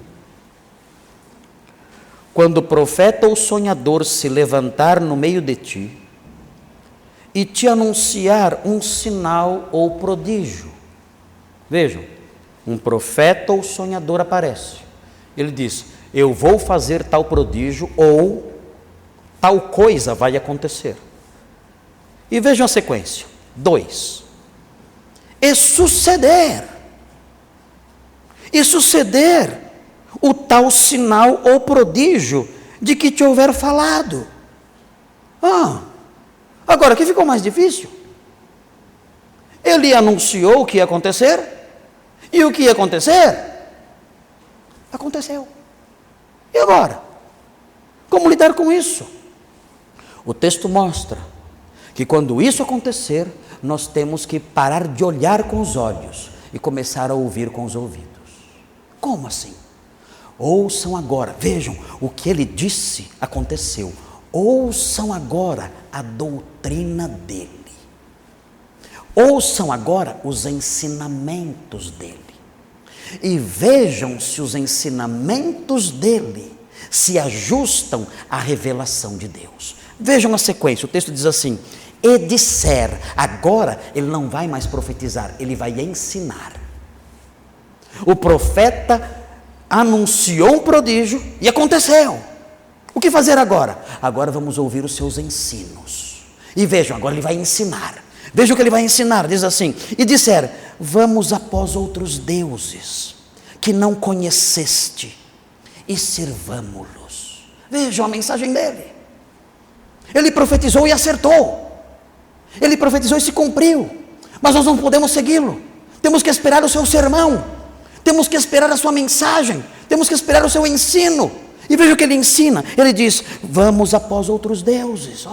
Quando o profeta ou sonhador se levantar no meio de ti, e te anunciar um sinal ou prodígio. Vejam, um profeta ou sonhador aparece. Ele diz, eu vou fazer tal prodígio ou tal coisa vai acontecer. E vejam a sequência. 2. E suceder o tal sinal ou prodígio de que te houver falado. Agora, o que ficou mais difícil? Ele anunciou o que ia acontecer, e o que ia acontecer? Aconteceu. E agora? Como lidar com isso? O texto mostra que quando isso acontecer, nós temos que parar de olhar com os olhos e começar a ouvir com os ouvidos. Como assim? Ouçam agora, vejam, o que ele disse aconteceu. Ouçam agora a doutrina dele. Ouçam agora os ensinamentos dele. E vejam se os ensinamentos dele se ajustam à revelação de Deus. Vejam a sequência, o texto diz assim, e disser, agora ele não vai mais profetizar, ele vai ensinar. O profeta anunciou um prodígio e aconteceu. O que fazer agora? Agora vamos ouvir os seus ensinos. E vejam, agora ele vai ensinar. Vejam o que ele vai ensinar, diz assim, e disser, vamos após outros deuses que não conheceste e sirvamo-los. Vejam a mensagem dele. Ele profetizou e acertou. Ele profetizou e se cumpriu. Mas nós não podemos segui-lo. Temos que esperar o seu sermão. Temos que esperar a sua mensagem. Temos que esperar o seu ensino. E veja o que ele ensina. Ele diz, vamos após outros deuses.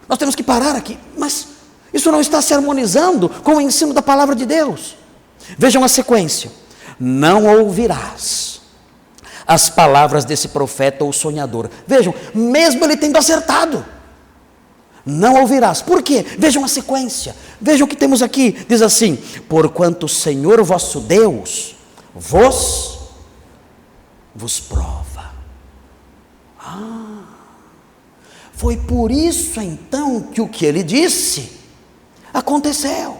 Nós temos que parar aqui. Mas isso não está se harmonizando com o ensino da palavra de Deus. Vejam a sequência: não ouvirás as palavras desse profeta ou sonhador. Vejam, mesmo ele tendo acertado, não ouvirás. Por quê? Vejam a sequência. Vejam o que temos aqui. Diz assim: porquanto o Senhor vosso Deus vos prova. Foi por isso então que o que ele disse aconteceu.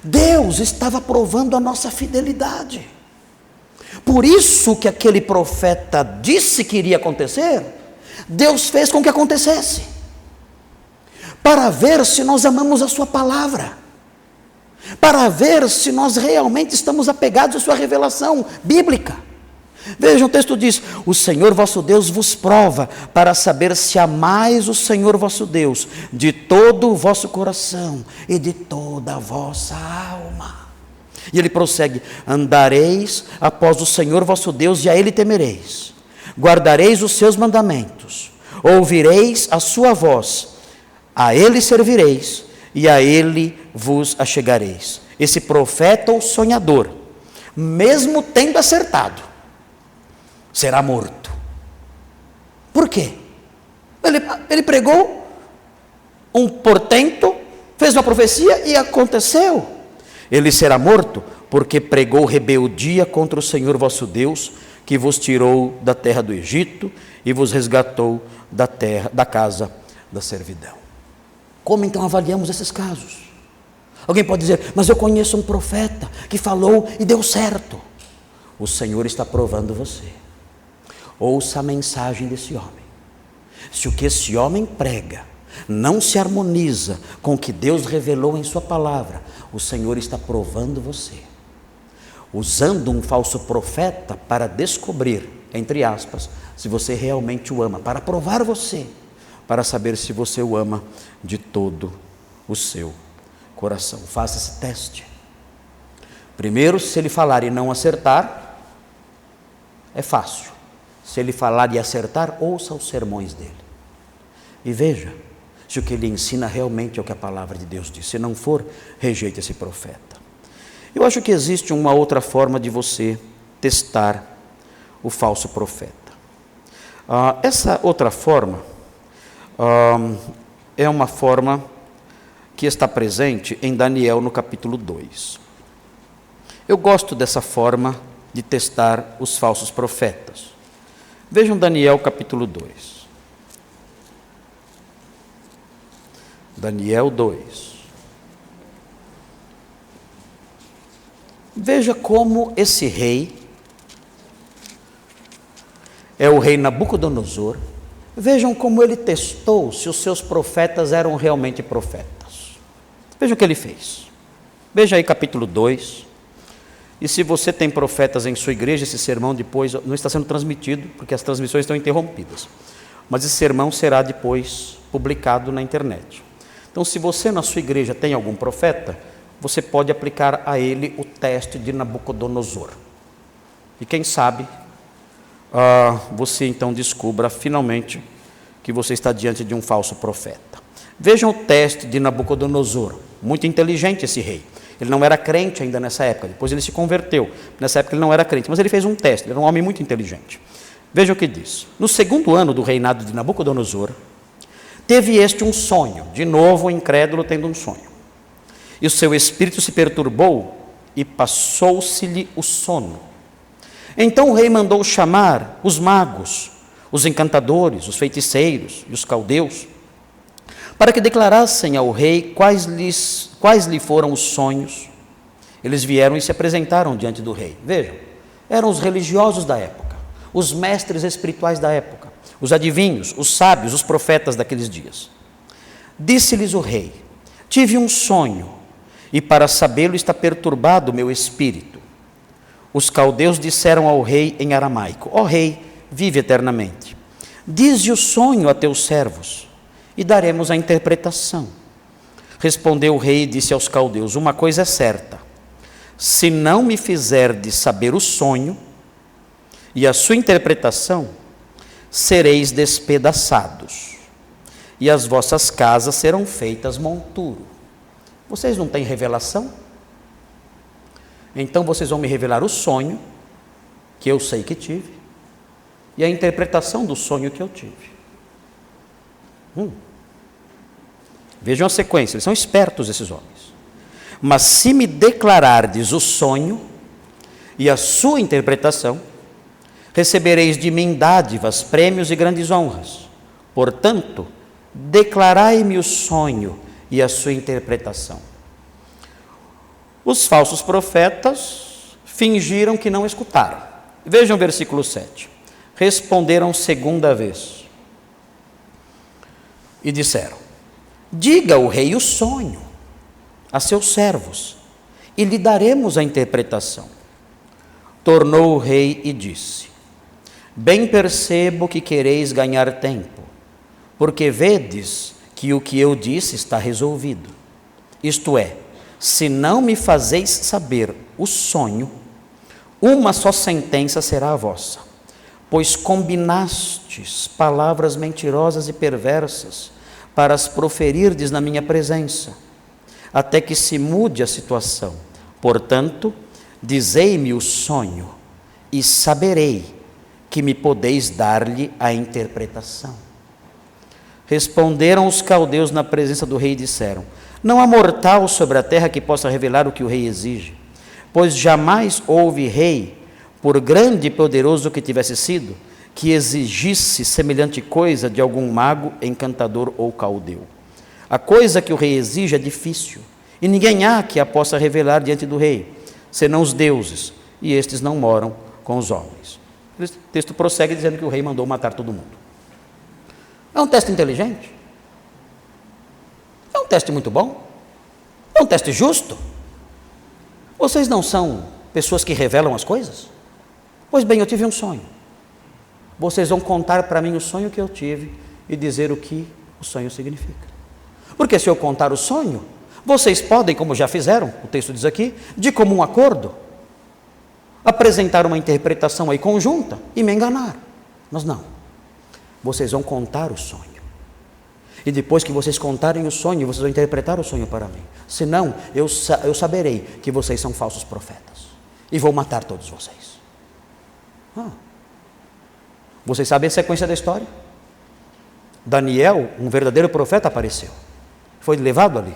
Deus estava provando a nossa fidelidade. Por isso que aquele profeta disse que iria acontecer, Deus fez com que acontecesse, para ver se nós amamos a sua palavra, para ver se nós realmente estamos apegados à sua revelação bíblica. Vejam, o texto diz: o Senhor vosso Deus vos prova, para saber se amais o Senhor vosso Deus de todo o vosso coração e de toda a vossa alma. E ele prossegue: andareis após o Senhor vosso Deus e a ele temereis, guardareis os seus mandamentos, ouvireis a sua voz, a ele servireis e a ele vos achegareis. Esse profeta ou sonhador, mesmo tendo acertado, será morto. Por quê? Ele pregou um portento, fez uma profecia e aconteceu. Ele será morto porque pregou rebeldia contra o Senhor vosso Deus, que vos tirou da terra do Egito e vos resgatou da casa da servidão. Como então avaliamos esses casos? Alguém pode dizer: mas eu conheço um profeta que falou e deu certo. O Senhor está provando você. Ouça a mensagem desse homem. Se o que esse homem prega não se harmoniza com o que Deus revelou em sua palavra, o Senhor está provando você, usando um falso profeta para descobrir, entre aspas, se você realmente o ama, para provar você, para saber se você o ama de todo o seu coração. Faça esse teste. Primeiro, se ele falar e não acertar, é fácil. Se ele falar e acertar, ouça os sermões dele e veja se o que ele ensina realmente é o que a palavra de Deus diz. Se não for, rejeite esse profeta. Eu acho que existe uma outra forma de você testar o falso profeta. Essa outra forma é uma forma que está presente em Daniel no capítulo 2. Eu gosto dessa forma de testar os falsos profetas. Vejam Daniel capítulo 2. Daniel 2. Veja como esse rei é o rei Nabucodonosor. Vejam como ele testou se os seus profetas eram realmente profetas. Veja o que ele fez. Veja aí capítulo 2. E se você tem profetas em sua igreja, esse sermão depois não está sendo transmitido, porque as transmissões estão interrompidas. Mas esse sermão será depois publicado na internet. Então, se você na sua igreja tem algum profeta, você pode aplicar a ele o teste de Nabucodonosor. E quem sabe, você então descubra finalmente que você está diante de um falso profeta. Vejam o teste de Nabucodonosor. Muito inteligente esse rei. Ele não era crente ainda nessa época, depois ele se converteu. Nessa época ele não era crente, mas ele fez um teste, ele era um homem muito inteligente. Veja o que diz. No segundo ano do reinado de Nabucodonosor, teve este um sonho, de novo o incrédulo tendo um sonho. E o seu espírito se perturbou e passou-se-lhe o sono. Então o rei mandou chamar os magos, os encantadores, os feiticeiros e os caldeus, para que declarassem ao rei quais lhe foram os sonhos. Eles vieram e se apresentaram diante do rei. Vejam, eram os religiosos da época, os mestres espirituais da época, os adivinhos, os sábios, os profetas daqueles dias. Disse-lhes o rei: tive um sonho, e para sabê-lo está perturbado o meu espírito. Os caldeus disseram ao rei em aramaico: ó rei, vive eternamente. Dize o sonho a teus servos, e daremos a interpretação. Respondeu o rei e disse aos caldeus: uma coisa é certa, se não me fizerdes saber o sonho e a sua interpretação, sereis despedaçados, e as vossas casas serão feitas monturo. Vocês não têm revelação? Então vocês vão me revelar o sonho, que eu sei que tive, e a interpretação do sonho que eu tive. Vejam a sequência, eles são espertos esses homens. Mas se me declarardes o sonho e a sua interpretação, recebereis de mim dádivas, prêmios e grandes honras. Portanto, declarai-me o sonho e a sua interpretação. Os falsos profetas fingiram que não escutaram. Vejam o versículo 7. Responderam segunda vez e disseram: diga o rei o sonho a seus servos, e lhe daremos a interpretação. Tornou o rei e disse: bem percebo que quereis ganhar tempo, porque vedes que o que eu disse está resolvido. Isto é, se não me fazeis saber o sonho, uma só sentença será a vossa, pois combinastes palavras mentirosas e perversas para as proferirdes na minha presença, até que se mude a situação. Portanto, dizei-me o sonho, e saberei que me podeis dar-lhe a interpretação. Responderam os caldeus na presença do rei e disseram: não há mortal sobre a terra que possa revelar o que o rei exige, pois jamais houve rei, por grande e poderoso que tivesse sido, que exigisse semelhante coisa de algum mago, encantador ou caldeu. A coisa que o rei exige é difícil, e ninguém há que a possa revelar diante do rei, senão os deuses, e estes não moram com os homens. O texto prossegue dizendo que o rei mandou matar todo mundo. É um teste inteligente? É um teste muito bom? É um teste justo? Vocês não são pessoas que revelam as coisas? Pois bem, eu tive um sonho. Vocês vão contar para mim o sonho que eu tive e dizer o que o sonho significa. Porque se eu contar o sonho, vocês podem, como já fizeram, o texto diz aqui, de comum acordo, apresentar uma interpretação aí conjunta e me enganar. Mas não. Vocês vão contar o sonho. E depois que vocês contarem o sonho, vocês vão interpretar o sonho para mim. Senão, eu saberei que vocês são falsos profetas. E vou matar todos vocês. Vocês sabem a sequência da história? Daniel, um verdadeiro profeta, apareceu. Foi levado ali.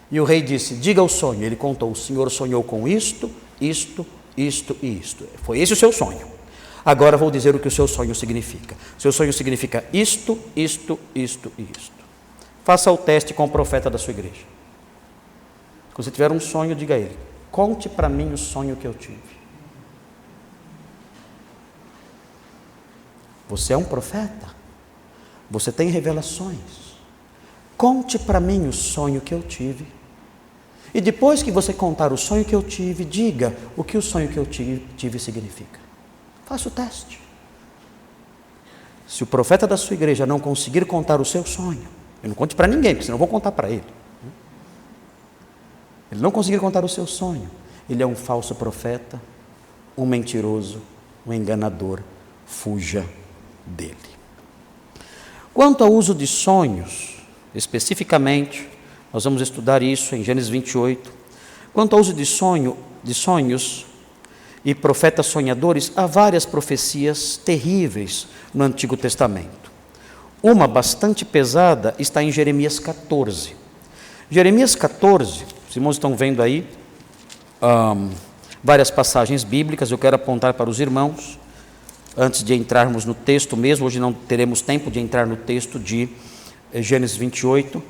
E o rei disse: diga o sonho. Ele contou: o senhor sonhou com isto, isto, isto e isto. Foi esse o seu sonho. Agora vou dizer o que o seu sonho significa. O seu sonho significa isto, isto, isto e isto. Faça o teste com o profeta da sua igreja. Quando você tiver um sonho, diga a ele: conte para mim o sonho que eu tive. Você é um profeta. Você tem revelações. Conte para mim o sonho que eu tive. E depois que você contar o sonho que eu tive, diga o que o sonho que eu tive significa. Faça o teste. Se o profeta da sua igreja não conseguir contar o seu sonho, eu não conte para ninguém, porque senão eu vou contar para ele. Ele não conseguir contar o seu sonho, ele é um falso profeta, um mentiroso, um enganador. Fuja dele. Quanto ao uso de sonhos, especificamente, nós vamos estudar isso em Gênesis 28. Quanto ao uso de sonhos e profetas sonhadores, há várias profecias terríveis no Antigo Testamento. Uma bastante pesada está em Jeremias 14. Jeremias 14, os irmãos estão vendo aí várias passagens bíblicas. Eu quero apontar para os irmãos, antes de entrarmos no texto mesmo. Hoje não teremos tempo de entrar no texto de Gênesis 28.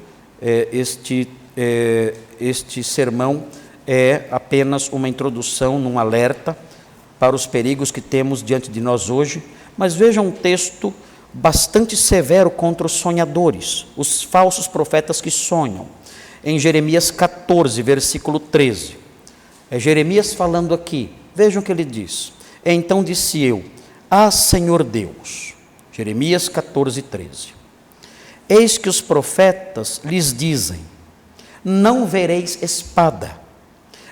Este sermão é apenas uma introdução, num alerta para os perigos que temos diante de nós hoje. Mas vejam um texto bastante severo contra os sonhadores, os falsos profetas que sonham. Em Jeremias 14, versículo 13. É Jeremias falando aqui. Vejam o que ele diz: então disse eu: ah, Senhor Deus. Jeremias 14, 13. Eis que os profetas lhes dizem: não vereis espada,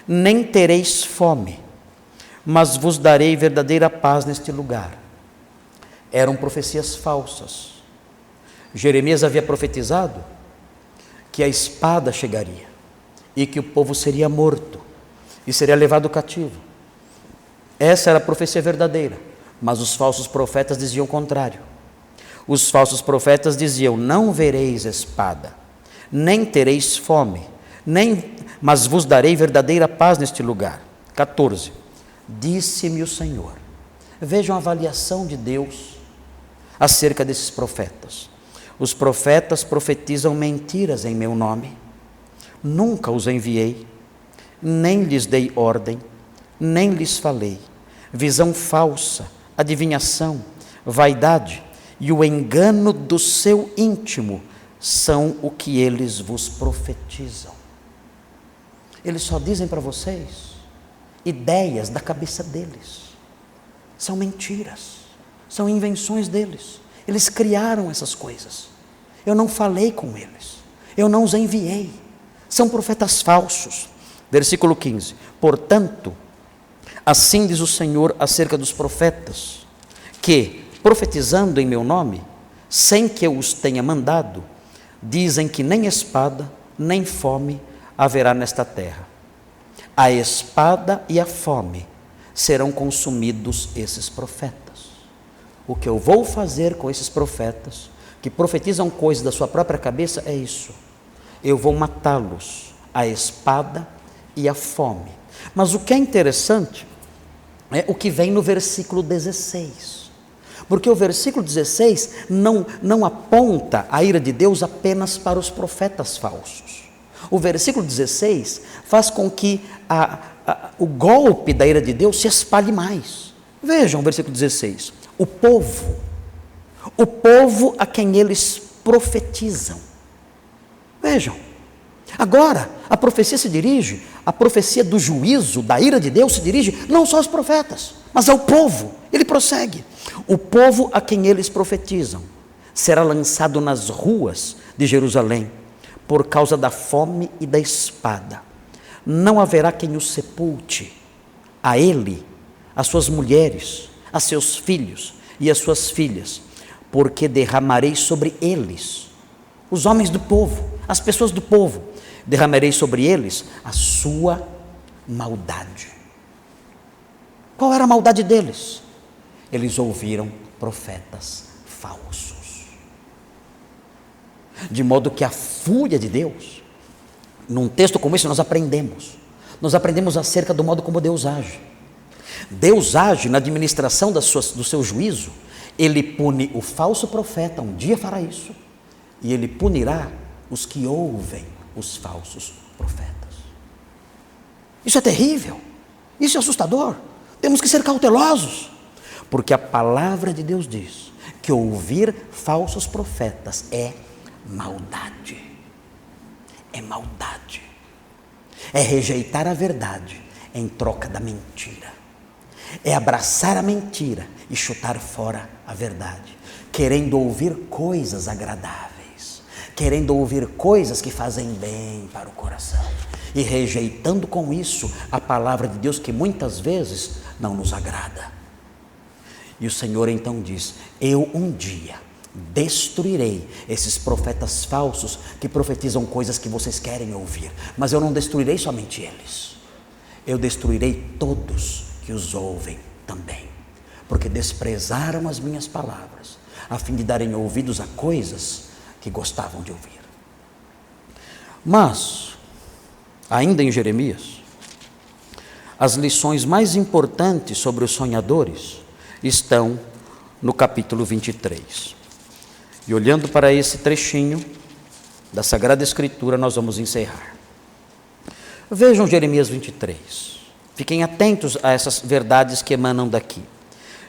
nem tereis fome, mas vos darei verdadeira paz neste lugar. Eram profecias falsas. Jeremias havia profetizado que a espada chegaria e que o povo seria morto e seria levado cativo. Essa era a profecia verdadeira, mas os falsos profetas diziam o contrário. Os falsos profetas diziam: não vereis espada, nem tereis fome, mas vos darei verdadeira paz neste lugar. 14. Disse-me o Senhor. Vejam a avaliação de Deus acerca desses profetas. Os profetas profetizam mentiras em meu nome. Nunca os enviei, nem lhes dei ordem, nem lhes falei. Visão falsa, adivinhação, vaidade e o engano do seu íntimo são o que eles vos profetizam. Eles só dizem para vocês ideias da cabeça deles. São mentiras, são invenções deles. Eles criaram essas coisas. Eu não falei com eles, eu não os enviei. São profetas falsos. Versículo 15. Portanto, assim diz o Senhor acerca dos profetas, que, profetizando em meu nome, sem que eu os tenha mandado, dizem que nem espada, nem fome haverá nesta terra. A espada e a fome serão consumidos esses profetas. O que eu vou fazer com esses profetas, que profetizam coisas da sua própria cabeça, é isso. Eu vou matá-los, a espada e a fome. Mas o que é interessante é o que vem no versículo 16. Porque o versículo 16 não aponta a ira de Deus apenas para os profetas falsos. O versículo 16 faz com que o golpe da ira de Deus se espalhe mais. Vejam o versículo 16. O povo a quem eles profetizam. Vejam, agora a profecia a profecia do juízo, da ira de Deus se dirige não só aos profetas, mas ao povo. Ele prossegue. O povo a quem eles profetizam será lançado nas ruas de Jerusalém por causa da fome e da espada. Não haverá quem o sepulte, a ele, as suas mulheres, a seus filhos e as suas filhas, porque derramarei sobre eles, os homens do povo, as pessoas do povo, derramarei sobre eles a sua maldade. Qual era a maldade deles? Eles ouviram profetas falsos. De modo que a fúria de Deus, num texto como esse nós aprendemos acerca do modo como Deus age. Deus age na administração do seu juízo. Ele pune o falso profeta, um dia fará isso, e ele punirá os que ouvem os falsos profetas. Isso é terrível, isso é assustador. Temos que ser cautelosos, porque a palavra de Deus diz que ouvir falsos profetas é maldade. É maldade. É rejeitar a verdade em troca da mentira. É abraçar a mentira e chutar fora a verdade, querendo ouvir coisas agradáveis, querendo ouvir coisas que fazem bem para o coração, e rejeitando com isso a palavra de Deus, que muitas vezes não nos agrada. E o Senhor então diz: eu um dia destruirei esses profetas falsos que profetizam coisas que vocês querem ouvir, mas eu não destruirei somente eles, eu destruirei todos que os ouvem também, porque desprezaram as minhas palavras, a fim de darem ouvidos a coisas que gostavam de ouvir. Mas, ainda em Jeremias, as lições mais importantes sobre os sonhadores estão no capítulo 23. E olhando para esse trechinho da Sagrada Escritura, nós vamos encerrar. Vejam Jeremias 23. Fiquem atentos a essas verdades que emanam daqui.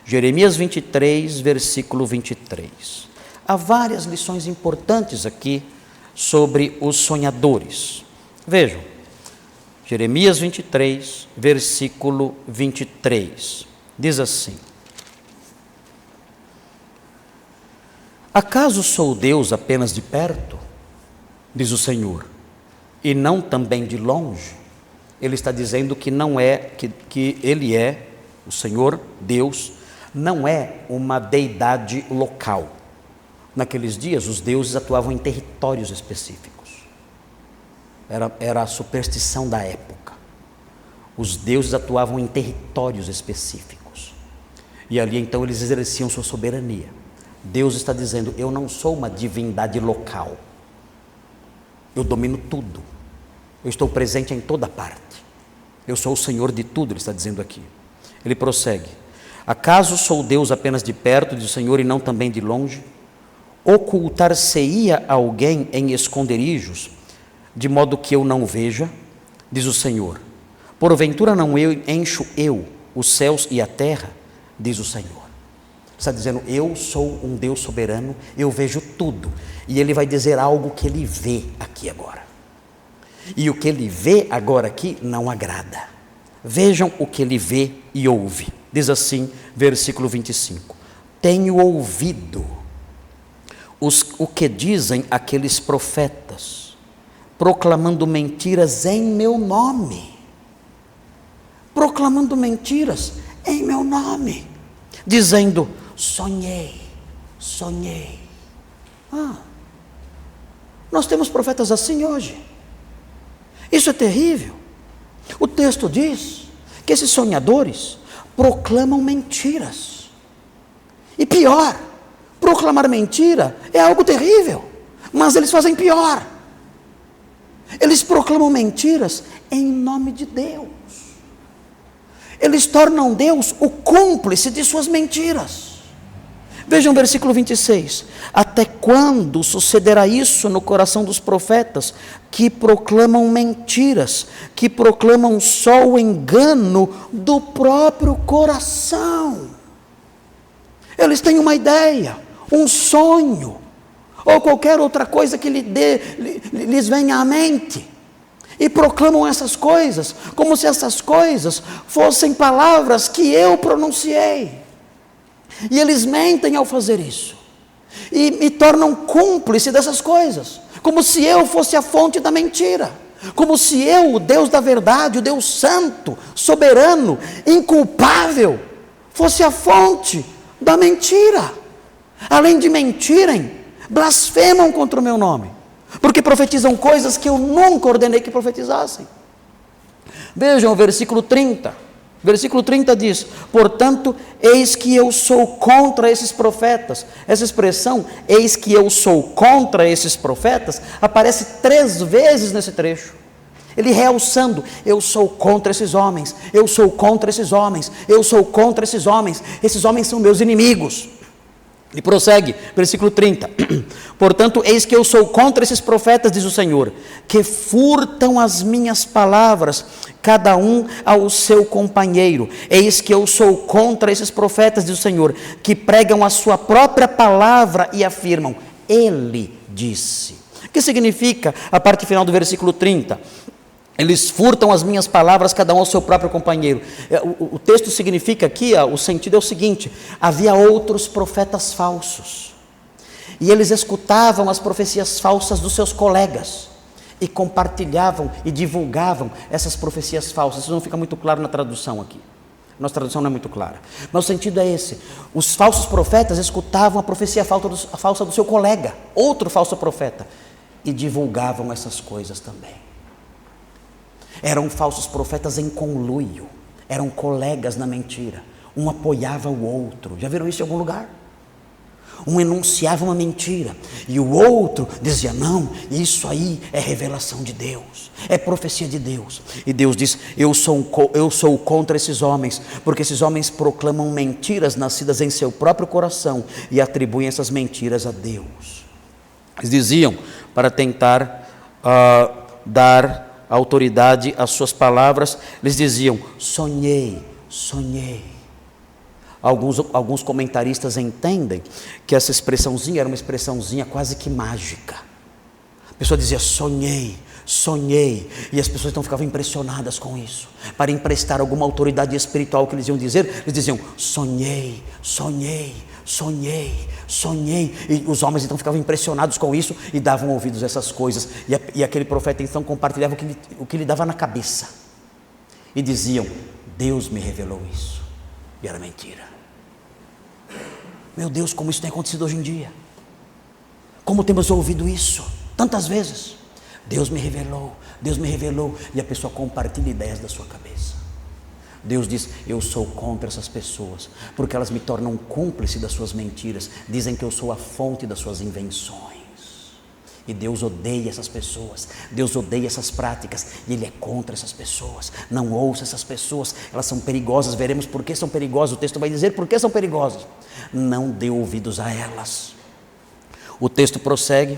Jeremias 23, versículo 23. Há várias lições importantes aqui sobre os sonhadores. Vejam, Jeremias 23, versículo 23. Diz assim: acaso sou Deus apenas de perto? Diz o Senhor, e não também de longe? Ele está dizendo que não é, que Ele é, o Senhor, Deus, não é uma deidade local. Naqueles dias, os deuses atuavam em territórios específicos. Era a superstição da época. Os deuses atuavam em territórios específicos. E ali então eles exerciam sua soberania. Deus está dizendo: eu não sou uma divindade local. Eu domino tudo. Eu estou presente em toda parte. Eu sou o Senhor de tudo, ele está dizendo aqui. Ele prossegue: acaso sou Deus apenas de perto, diz o Senhor, e não também de longe? Ocultar-se-ia alguém em esconderijos, de modo que eu não veja, diz o Senhor. Porventura não encho eu os céus e a terra, diz o Senhor. Está dizendo: eu sou um Deus soberano, eu vejo tudo. E ele vai dizer algo que ele vê aqui agora. E o que ele vê agora aqui não agrada. Vejam o que ele vê e ouve. Diz assim, versículo 25: tenho ouvido o que dizem aqueles profetas, proclamando mentiras em meu nome. Proclamando mentiras em meu nome, dizendo: sonhei, sonhei. Nós temos profetas assim hoje. Isso é terrível. O texto diz que esses sonhadores proclamam mentiras. E pior, proclamar mentira é algo terrível, mas eles fazem pior. Eles proclamam mentiras em nome de Deus. Eles tornam Deus o cúmplice de suas mentiras. Vejam o versículo 26. Até quando sucederá isso no coração dos profetas, que proclamam mentiras, que proclamam só o engano do próprio coração? Eles têm uma ideia, um sonho, ou qualquer outra coisa que lhes venha à mente, e proclamam essas coisas, como se essas coisas fossem palavras que eu pronunciei. E eles mentem ao fazer isso, e me tornam cúmplice dessas coisas, como se eu fosse a fonte da mentira, como se eu, o Deus da verdade, o Deus santo, soberano, inculpável, fosse a fonte da mentira. Além de mentirem, blasfemam contra o meu nome, porque profetizam coisas que eu nunca ordenei que profetizassem. Vejam o versículo 30. Versículo 30 diz: portanto, eis que eu sou contra esses profetas. Essa expressão, eis que eu sou contra esses profetas, aparece 3 vezes nesse trecho. Ele realçando: eu sou contra esses homens, eu sou contra esses homens, eu sou contra esses homens são meus inimigos. Ele prossegue, versículo 30. Portanto, eis que eu sou contra esses profetas, diz o Senhor, que furtam as minhas palavras, cada um ao seu companheiro. Eis que eu sou contra esses profetas, diz o Senhor, que pregam a sua própria palavra e afirmam: ele disse. O que significa a parte final do versículo 30? Eles furtam as minhas palavras, cada um ao seu próprio companheiro. O texto significa aqui, o sentido é o seguinte: havia outros profetas falsos, e eles escutavam as profecias falsas dos seus colegas, e compartilhavam e divulgavam essas profecias falsas. Isso não fica muito claro na tradução aqui. Nossa tradução não é muito clara, mas o sentido é esse: os falsos profetas escutavam a profecia falsa do seu colega, outro falso profeta, e divulgavam essas coisas também. Eram falsos profetas em conluio, eram colegas na mentira, um apoiava o outro. Já viram isso em algum lugar? Um enunciava uma mentira e o outro dizia: não, isso aí é revelação de Deus, é profecia de Deus. E Deus diz: eu sou contra esses homens, porque esses homens proclamam mentiras nascidas em seu próprio coração e atribuem essas mentiras a Deus. Eles diziam, para tentar dar autoridade às suas palavras, eles diziam: sonhei, sonhei. Alguns comentaristas entendem que essa expressãozinha era uma expressãozinha quase que mágica. A pessoa dizia: sonhei, sonhei, e as pessoas então ficavam impressionadas com isso. Para emprestar alguma autoridade espiritual que eles iam dizer, eles diziam: sonhei, sonhei, sonhei, sonhei. E os homens então ficavam impressionados com isso e davam ouvidos a essas coisas. E aquele profeta então compartilhava o que lhe dava na cabeça. E diziam: Deus me revelou isso. E era mentira. Meu Deus, como isso tem acontecido hoje em dia. Como temos ouvido isso tantas vezes. Deus me revelou, Deus me revelou. E a pessoa compartilha ideias da sua cabeça. Deus diz: eu sou contra essas pessoas, porque elas me tornam cúmplice das suas mentiras, dizem que eu sou a fonte das suas invenções. E Deus odeia essas pessoas, Deus odeia essas práticas, e Ele é contra essas pessoas. Não ouça essas pessoas, elas são perigosas. Veremos por que são perigosas, o texto vai dizer por que são perigosas. Não dê ouvidos a elas. O texto prossegue,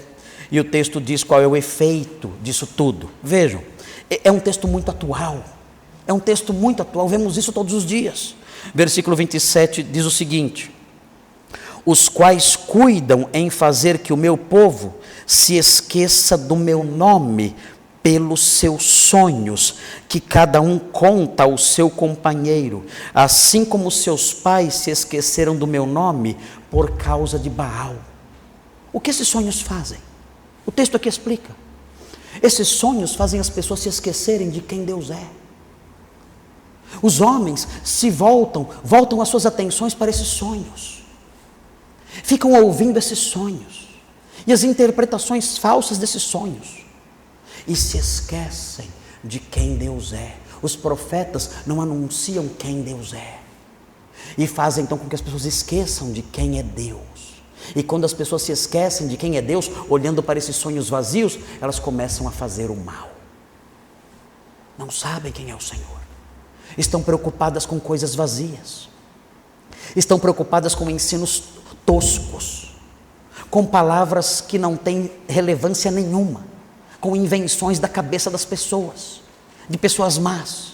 e o texto diz qual é o efeito disso tudo. Vejam, é um texto muito atual, é um texto muito atual, vemos isso todos os dias. Versículo 27 diz o seguinte: os quais cuidam em fazer que o meu povo se esqueça do meu nome pelos seus sonhos, que cada um conta ao seu companheiro, assim como seus pais se esqueceram do meu nome por causa de Baal. O que esses sonhos fazem? O texto aqui explica. Esses sonhos fazem as pessoas se esquecerem de quem Deus é. Os homens se voltam as suas atenções para esses sonhos, ficam ouvindo esses sonhos e as interpretações falsas desses sonhos, e se esquecem de quem Deus é. Os profetas não anunciam quem Deus é, e fazem então com que as pessoas esqueçam de quem é Deus. E quando as pessoas se esquecem de quem é Deus, olhando para esses sonhos vazios, elas começam a fazer o mal. Não sabem quem é o Senhor. Estão preocupadas com coisas vazias. Estão preocupadas com ensinos toscos, com palavras que não têm relevância nenhuma, com invenções da cabeça das pessoas, de pessoas más.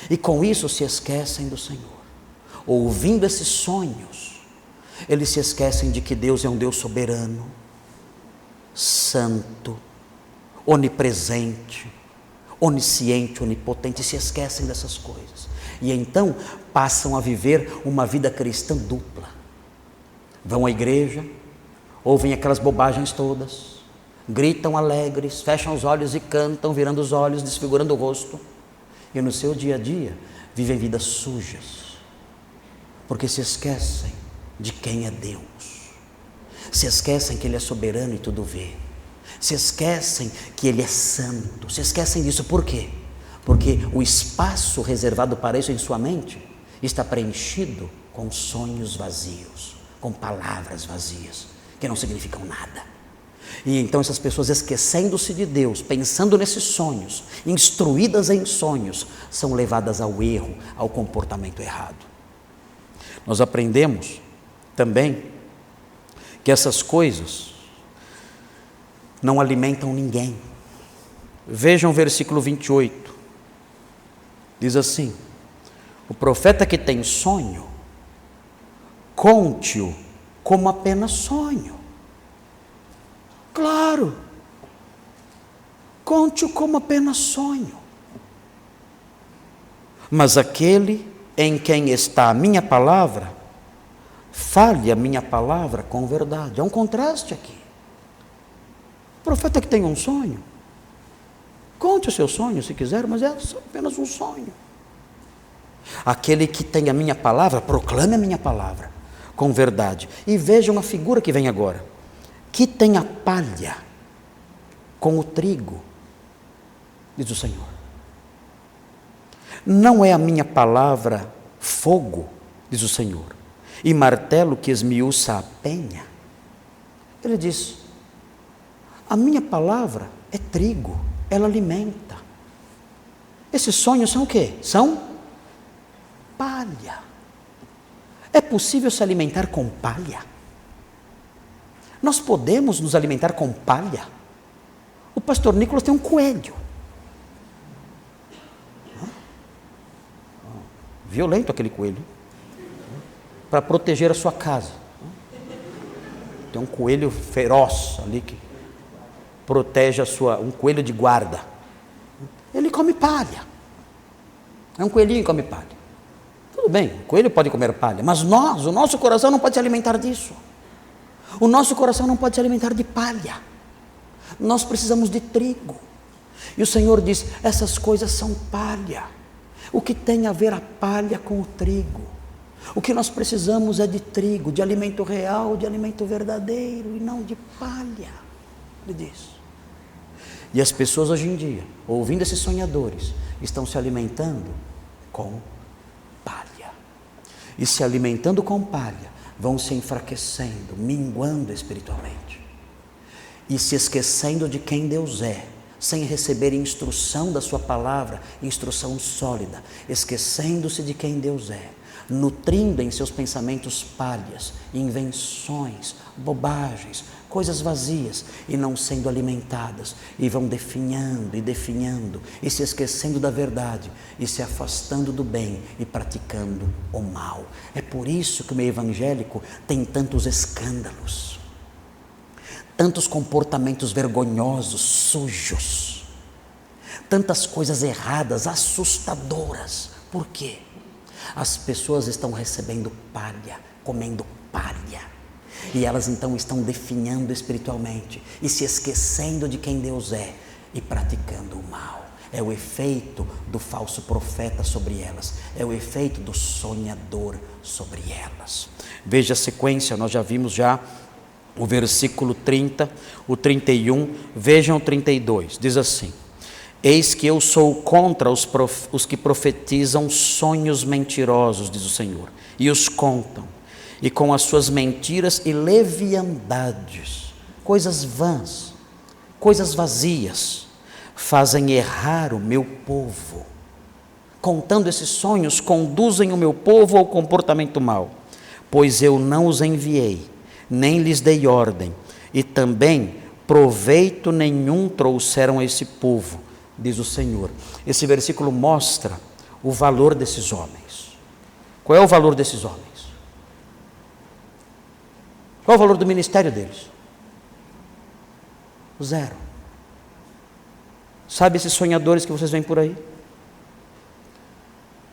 E com isso se esquecem do Senhor. Ouvindo esses sonhos, eles se esquecem de que Deus é um Deus soberano, santo, onipresente, onisciente, onipotente, e se esquecem dessas coisas. E então passam a viver uma vida cristã dupla. Vão à igreja, ouvem aquelas bobagens todas, gritam alegres, fecham os olhos e cantam, virando os olhos, desfigurando o rosto, e no seu dia a dia vivem vidas sujas, porque se esquecem de quem é Deus, se esquecem que Ele é soberano e tudo vê, se esquecem que Ele é santo, se esquecem disso. Por quê? Porque o espaço reservado para isso em sua mente está preenchido com sonhos vazios, com palavras vazias, que não significam nada. E então essas pessoas, esquecendo-se de Deus, pensando nesses sonhos, instruídas em sonhos, são levadas ao erro, ao comportamento errado. Nós aprendemos também que essas coisas não alimentam ninguém. Vejam o versículo 28, diz assim: o profeta que tem sonho, conte-o como apenas sonho. Claro, conte-o como apenas sonho. Mas aquele em quem está a minha palavra, fale a minha palavra com verdade. Há um contraste aqui. O profeta que tem um sonho, conte o seu sonho se quiser, mas é apenas um sonho. Aquele que tem a minha palavra, proclame a minha palavra com verdade. E vejam a figura que vem agora: que tem a palha com o trigo, diz o Senhor. Não é a minha palavra fogo, diz o Senhor, e martelo que esmiuça a penha? Ele diz: a minha palavra é trigo, ela alimenta. Esses sonhos são o quê? São palha. É possível se alimentar com palha? Nós podemos nos alimentar com palha? O pastor Nicolas tem um coelho. Violento aquele coelho, para proteger a sua casa. Tem um coelho feroz ali que protege um coelho de guarda. Ele come palha. É um coelhinho que come palha. Tudo bem, o coelho pode comer palha, mas o nosso coração não pode se alimentar disso. O nosso coração não pode se alimentar de palha. Nós precisamos de trigo. E o Senhor diz: essas coisas são palha. O que tem a ver a palha com o trigo? O que nós precisamos é de trigo, de alimento real, de alimento verdadeiro, e não de palha. Ele diz. E as pessoas hoje em dia, ouvindo esses sonhadores, estão se alimentando com e se alimentando com palha, vão se enfraquecendo, minguando espiritualmente e se esquecendo de quem Deus é, sem receber instrução da sua palavra, instrução sólida, esquecendo-se de quem Deus é, nutrindo em seus pensamentos palhas, invenções, bobagens, coisas vazias e não sendo alimentadas, e vão definhando e se esquecendo da verdade e se afastando do bem e praticando o mal. É por isso que o meio evangélico tem tantos escândalos, tantos comportamentos vergonhosos, sujos, tantas coisas erradas, assustadoras. Por quê? As pessoas estão recebendo palha, comendo palha, e elas então estão definhando espiritualmente e se esquecendo de quem Deus é e praticando o mal. É o efeito do falso profeta sobre elas, é o efeito do sonhador sobre elas. Veja a sequência, nós já vimos o versículo 30, o 31, vejam o 32, diz assim: eis que eu sou contra os que profetizam sonhos mentirosos, diz o Senhor, e os contam, e com as suas mentiras e leviandades, coisas vãs, coisas vazias, fazem errar o meu povo. Contando esses sonhos, conduzem o meu povo ao comportamento mau, pois eu não os enviei, nem lhes dei ordem, e também proveito nenhum trouxeram a esse povo, diz o Senhor. Esse versículo mostra o valor desses homens. Qual é o valor desses homens? Qual é o valor do ministério deles? Zero. Sabe esses sonhadores que vocês veem por aí?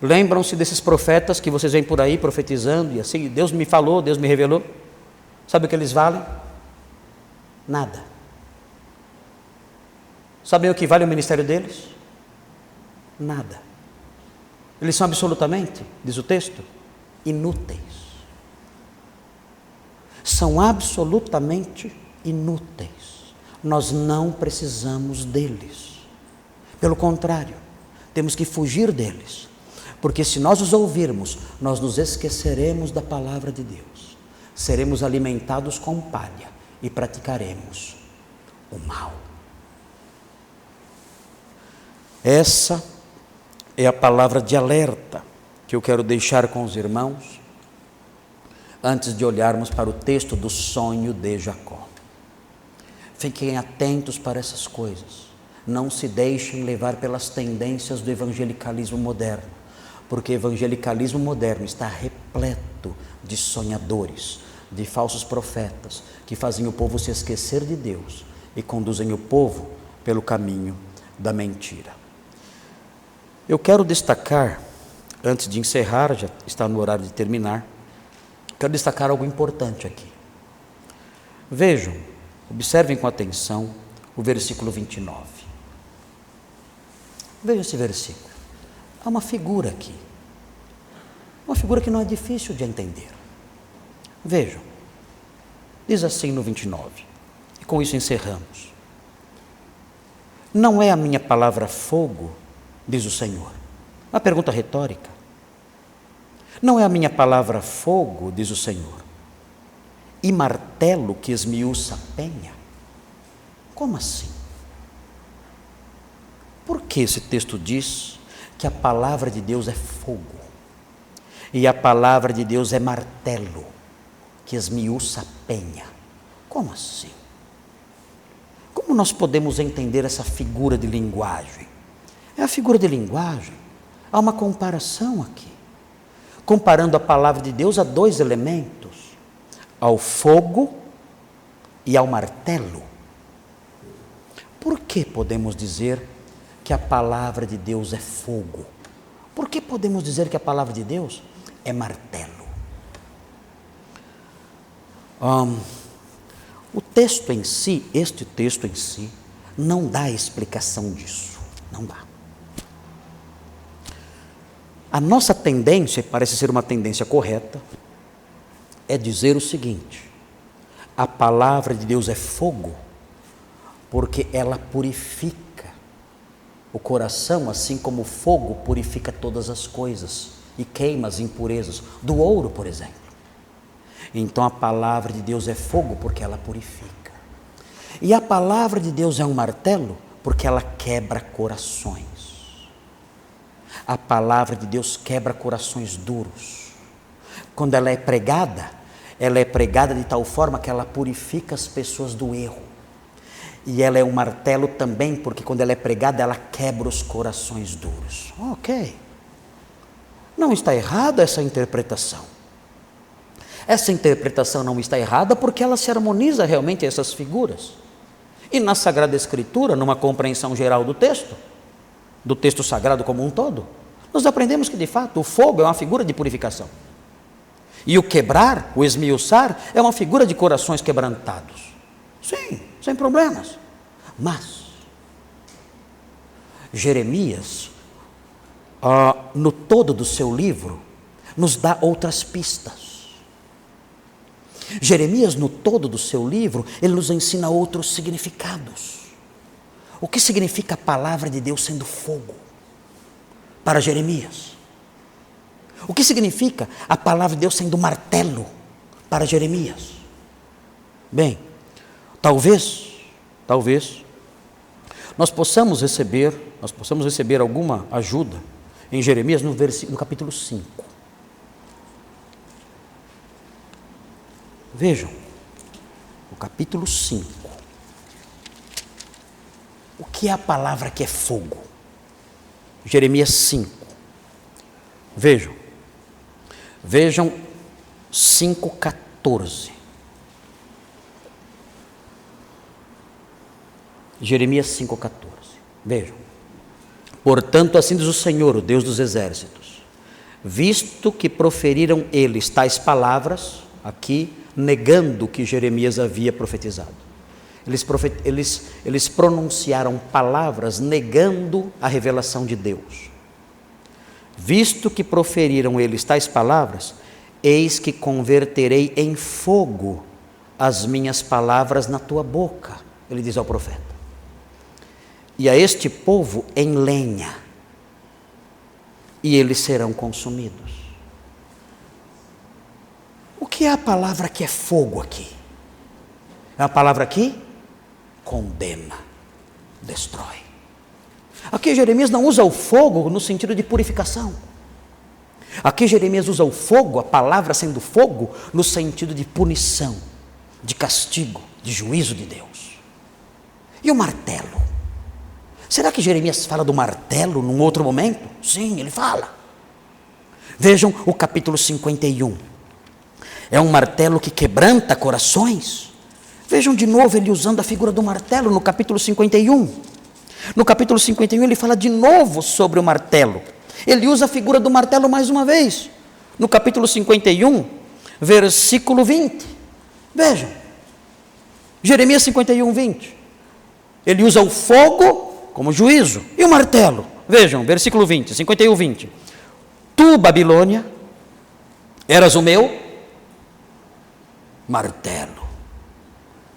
Lembram-se desses profetas que vocês veem por aí profetizando e assim, Deus me falou, Deus me revelou? Sabe o que eles valem? Nada. Sabem o que vale o ministério deles? Nada. Eles são absolutamente, diz o texto, inúteis. São absolutamente inúteis. Nós não precisamos deles. Pelo contrário, temos que fugir deles. Porque se nós os ouvirmos, nós nos esqueceremos da palavra de Deus. Seremos alimentados com palha e praticaremos o mal. Essa é a palavra de alerta que eu quero deixar com os irmãos antes de olharmos para o texto do sonho de Jacó. Fiquem atentos para essas coisas. Não se deixem levar pelas tendências do evangelicalismo moderno, porque o evangelicalismo moderno está repleto de sonhadores, de falsos profetas, que fazem o povo se esquecer de Deus e conduzem o povo pelo caminho da mentira. Eu quero destacar, antes de encerrar, já está no horário de terminar, quero destacar algo importante aqui. Vejam, observem com atenção o versículo 29. Veja esse versículo. Há uma figura aqui. Uma figura que não é difícil de entender. Vejam. Diz assim no 29. E com isso encerramos. Não é a minha palavra fogo, diz o Senhor. Uma pergunta retórica. Não é a minha palavra fogo, diz o Senhor, e martelo que esmiuça a penha? Como assim? Por que esse texto diz que a palavra de Deus é fogo e a palavra de Deus é martelo que esmiuça a penha? Como assim? Como nós podemos entender essa figura de linguagem? É a figura de linguagem. Há uma comparação aqui, comparando a palavra de Deus a dois elementos, ao fogo e ao martelo. Por que podemos dizer que a palavra de Deus é fogo? Por que podemos dizer que a palavra de Deus é martelo? O texto em si, este texto em si, não dá explicação disso. Não dá. A nossa tendência, parece ser uma tendência correta, é dizer o seguinte: a palavra de Deus é fogo, porque ela purifica o coração, assim como o fogo purifica todas as coisas e queima as impurezas do ouro, por exemplo. Então a palavra de Deus é fogo porque ela purifica. E a palavra de Deus é um martelo porque ela quebra corações. A palavra de Deus quebra corações duros. Quando ela é pregada de tal forma que ela purifica as pessoas do erro. E ela é um martelo também, porque quando ela é pregada, ela quebra os corações duros. Ok. Não está errada essa interpretação. Essa interpretação não está errada porque ela se harmoniza realmente a essas figuras. E na Sagrada Escritura, numa compreensão geral do texto sagrado como um todo, nós aprendemos que de fato o fogo é uma figura de purificação. E o quebrar, o esmiuçar, é uma figura de corações quebrantados. Sim, sem problemas. Mas Jeremias, no todo do seu livro, nos dá outras pistas. Jeremias, no todo do seu livro, ele nos ensina outros significados. O que significa a palavra de Deus sendo fogo para Jeremias? O que significa a palavra de Deus sendo martelo para Jeremias? Bem, talvez nós possamos receber alguma ajuda em Jeremias no capítulo 5. Vejam, o capítulo 5. O que é a palavra que é fogo? Jeremias 5. Vejam 5,14. Jeremias 5,14. Vejam. Portanto, assim diz o Senhor, o Deus dos exércitos, visto que proferiram eles tais palavras, aqui, negando o que Jeremias havia profetizado. Eles pronunciaram palavras negando a revelação de Deus. Visto que proferiram eles tais palavras, eis que converterei em fogo as minhas palavras na tua boca, ele diz ao profeta. E a este povo em lenha, e eles serão consumidos. O que é a palavra que é fogo aqui? É a palavra que condena, destrói. Aqui Jeremias não usa o fogo no sentido de purificação. Aqui Jeremias usa o fogo, a palavra sendo fogo, no sentido de punição, de castigo, de juízo de Deus. E o martelo? Será que Jeremias fala do martelo num outro momento? Sim, ele fala. Vejam o capítulo 51. É um martelo que quebranta corações. Vejam de novo ele usando a figura do martelo no capítulo 51. No capítulo 51 ele fala de novo sobre o martelo. Ele usa a figura do martelo mais uma vez. No capítulo 51, versículo 20. Vejam. Jeremias 51, 20. Ele usa o fogo como juízo. E o martelo? Vejam, versículo 20, 51, 20. Tu, Babilônia, eras o meu martelo.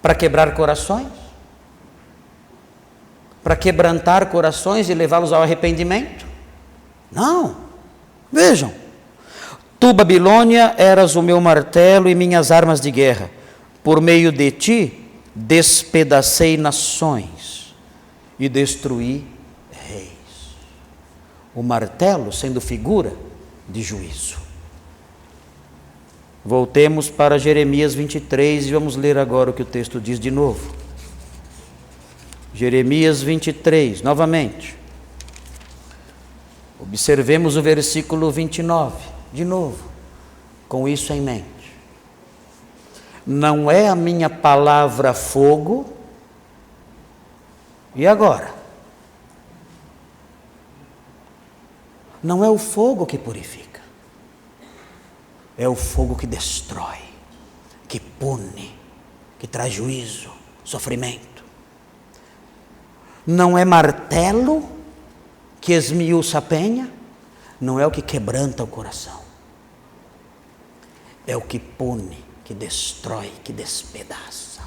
Para quebrar corações? Para quebrantar corações e levá-los ao arrependimento? Não. Vejam. Tu, Babilônia, eras o meu martelo e minhas armas de guerra. Por meio de ti, despedacei nações e destruí reis. O martelo sendo figura de juízo. Voltemos para Jeremias 23 e vamos ler agora o que o texto diz de novo. Jeremias 23, novamente. Observemos o versículo 29, de novo, com isso em mente. Não é a minha palavra fogo? E agora? Não é o fogo que purifica. É o fogo que destrói, que pune, que traz juízo, sofrimento. Não é martelo que esmiuça a penha, não é o que quebranta o coração. É o que pune, que destrói, que despedaça.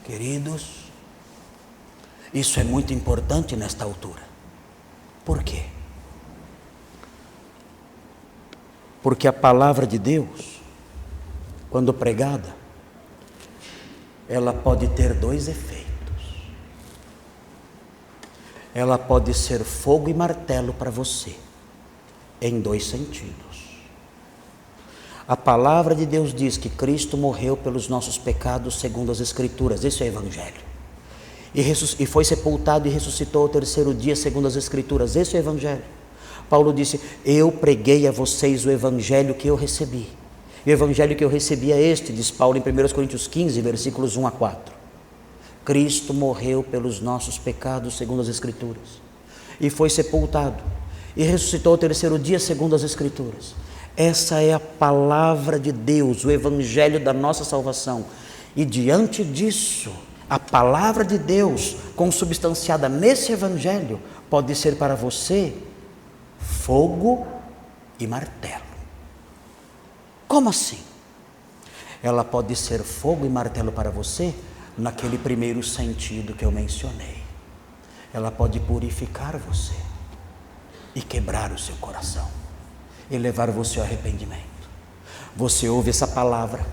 Queridos, isso é muito importante nesta altura. Por quê? Porque a palavra de Deus, quando pregada, ela pode ter dois efeitos. Ela pode ser fogo e martelo para você, em dois sentidos. A palavra de Deus diz que Cristo morreu pelos nossos pecados segundo as Escrituras, esse é o Evangelho. E foi sepultado e ressuscitou ao terceiro dia segundo as Escrituras, esse é o Evangelho. Paulo disse, eu preguei a vocês o Evangelho que eu recebi. E o Evangelho que eu recebi é este, diz Paulo em 1 Coríntios 15, versículos 1 a 4. Cristo morreu pelos nossos pecados segundo as Escrituras. E foi sepultado e ressuscitou ao terceiro dia segundo as Escrituras. Essa é a palavra de Deus, o Evangelho da nossa salvação. E diante disso, a palavra de Deus, consubstanciada nesse Evangelho, pode ser para você fogo e martelo. Como assim? Ela pode ser fogo e martelo para você naquele primeiro sentido que eu mencionei. Ela pode purificar você e quebrar o seu coração e levar você ao arrependimento. Você ouve essa palavra,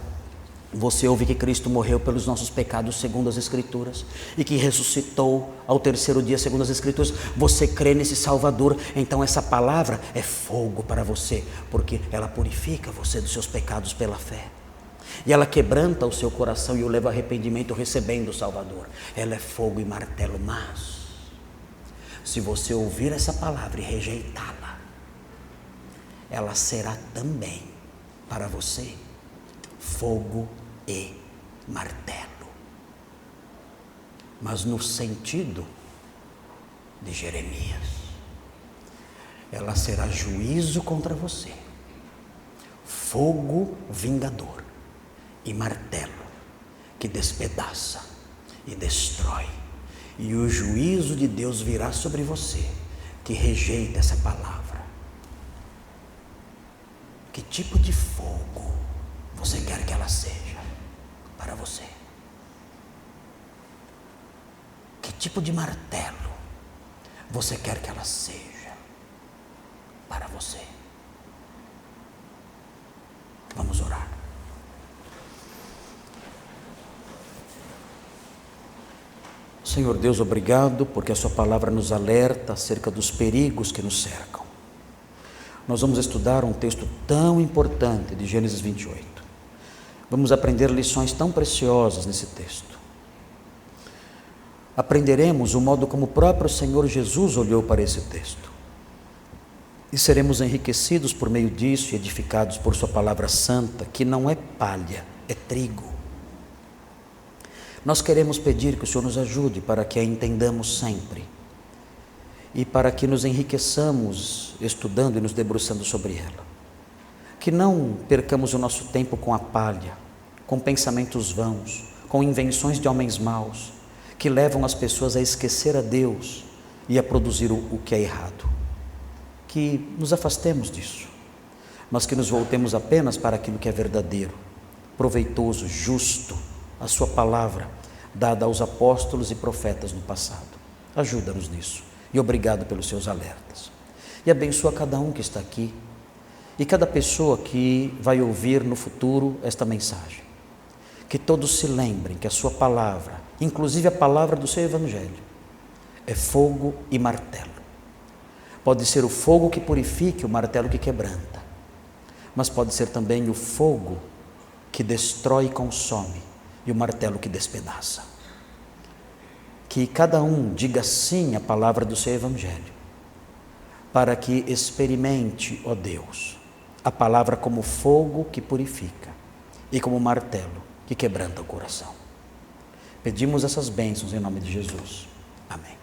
você ouve que Cristo morreu pelos nossos pecados segundo as Escrituras e que ressuscitou ao terceiro dia segundo as Escrituras. Você crê nesse Salvador, então essa palavra é fogo para você, porque ela purifica você dos seus pecados pela fé. E ela quebranta o seu coração e o leva ao arrependimento recebendo o Salvador. Ela é fogo e martelo, mas se você ouvir essa palavra e rejeitá-la, ela será também para você fogo e martelo, mas no sentido de Jeremias. Ela será juízo contra você, fogo vingador e martelo que despedaça e destrói. E o juízo de Deus virá sobre você que rejeita essa palavra. Que tipo de fogo você quer que ela seja para você? Que tipo de martelo você quer que ela seja para você? Vamos orar. Senhor Deus, obrigado porque a sua palavra nos alerta acerca dos perigos que nos cercam. Nós vamos estudar um texto tão importante de Gênesis 28. Vamos aprender lições tão preciosas nesse texto. Aprenderemos o modo como o próprio Senhor Jesus olhou para esse texto. E seremos enriquecidos por meio disso e edificados por sua palavra santa, que não é palha, é trigo. Nós queremos pedir que o Senhor nos ajude para que a entendamos sempre e para que nos enriqueçamos estudando e nos debruçando sobre ela. Que não percamos o nosso tempo com a palha, com pensamentos vãos, com invenções de homens maus, que levam as pessoas a esquecer a Deus e a produzir o que é errado. Que nos afastemos disso, mas que nos voltemos apenas para aquilo que é verdadeiro, proveitoso, justo, a sua palavra dada aos apóstolos e profetas no passado. Ajuda-nos nisso e obrigado pelos seus alertas. E abençoa cada um que está aqui e cada pessoa que vai ouvir no futuro esta mensagem. Que todos se lembrem que a sua palavra, inclusive a palavra do seu Evangelho, é fogo e martelo. Pode ser o fogo que purifique, o martelo que quebranta, mas pode ser também o fogo que destrói e consome e o martelo que despedaça. Que cada um diga sim à palavra do seu Evangelho, para que experimente, ó Deus, a palavra como fogo que purifica e como martelo que quebranta o coração. Pedimos essas bênçãos em nome de Jesus. Amém.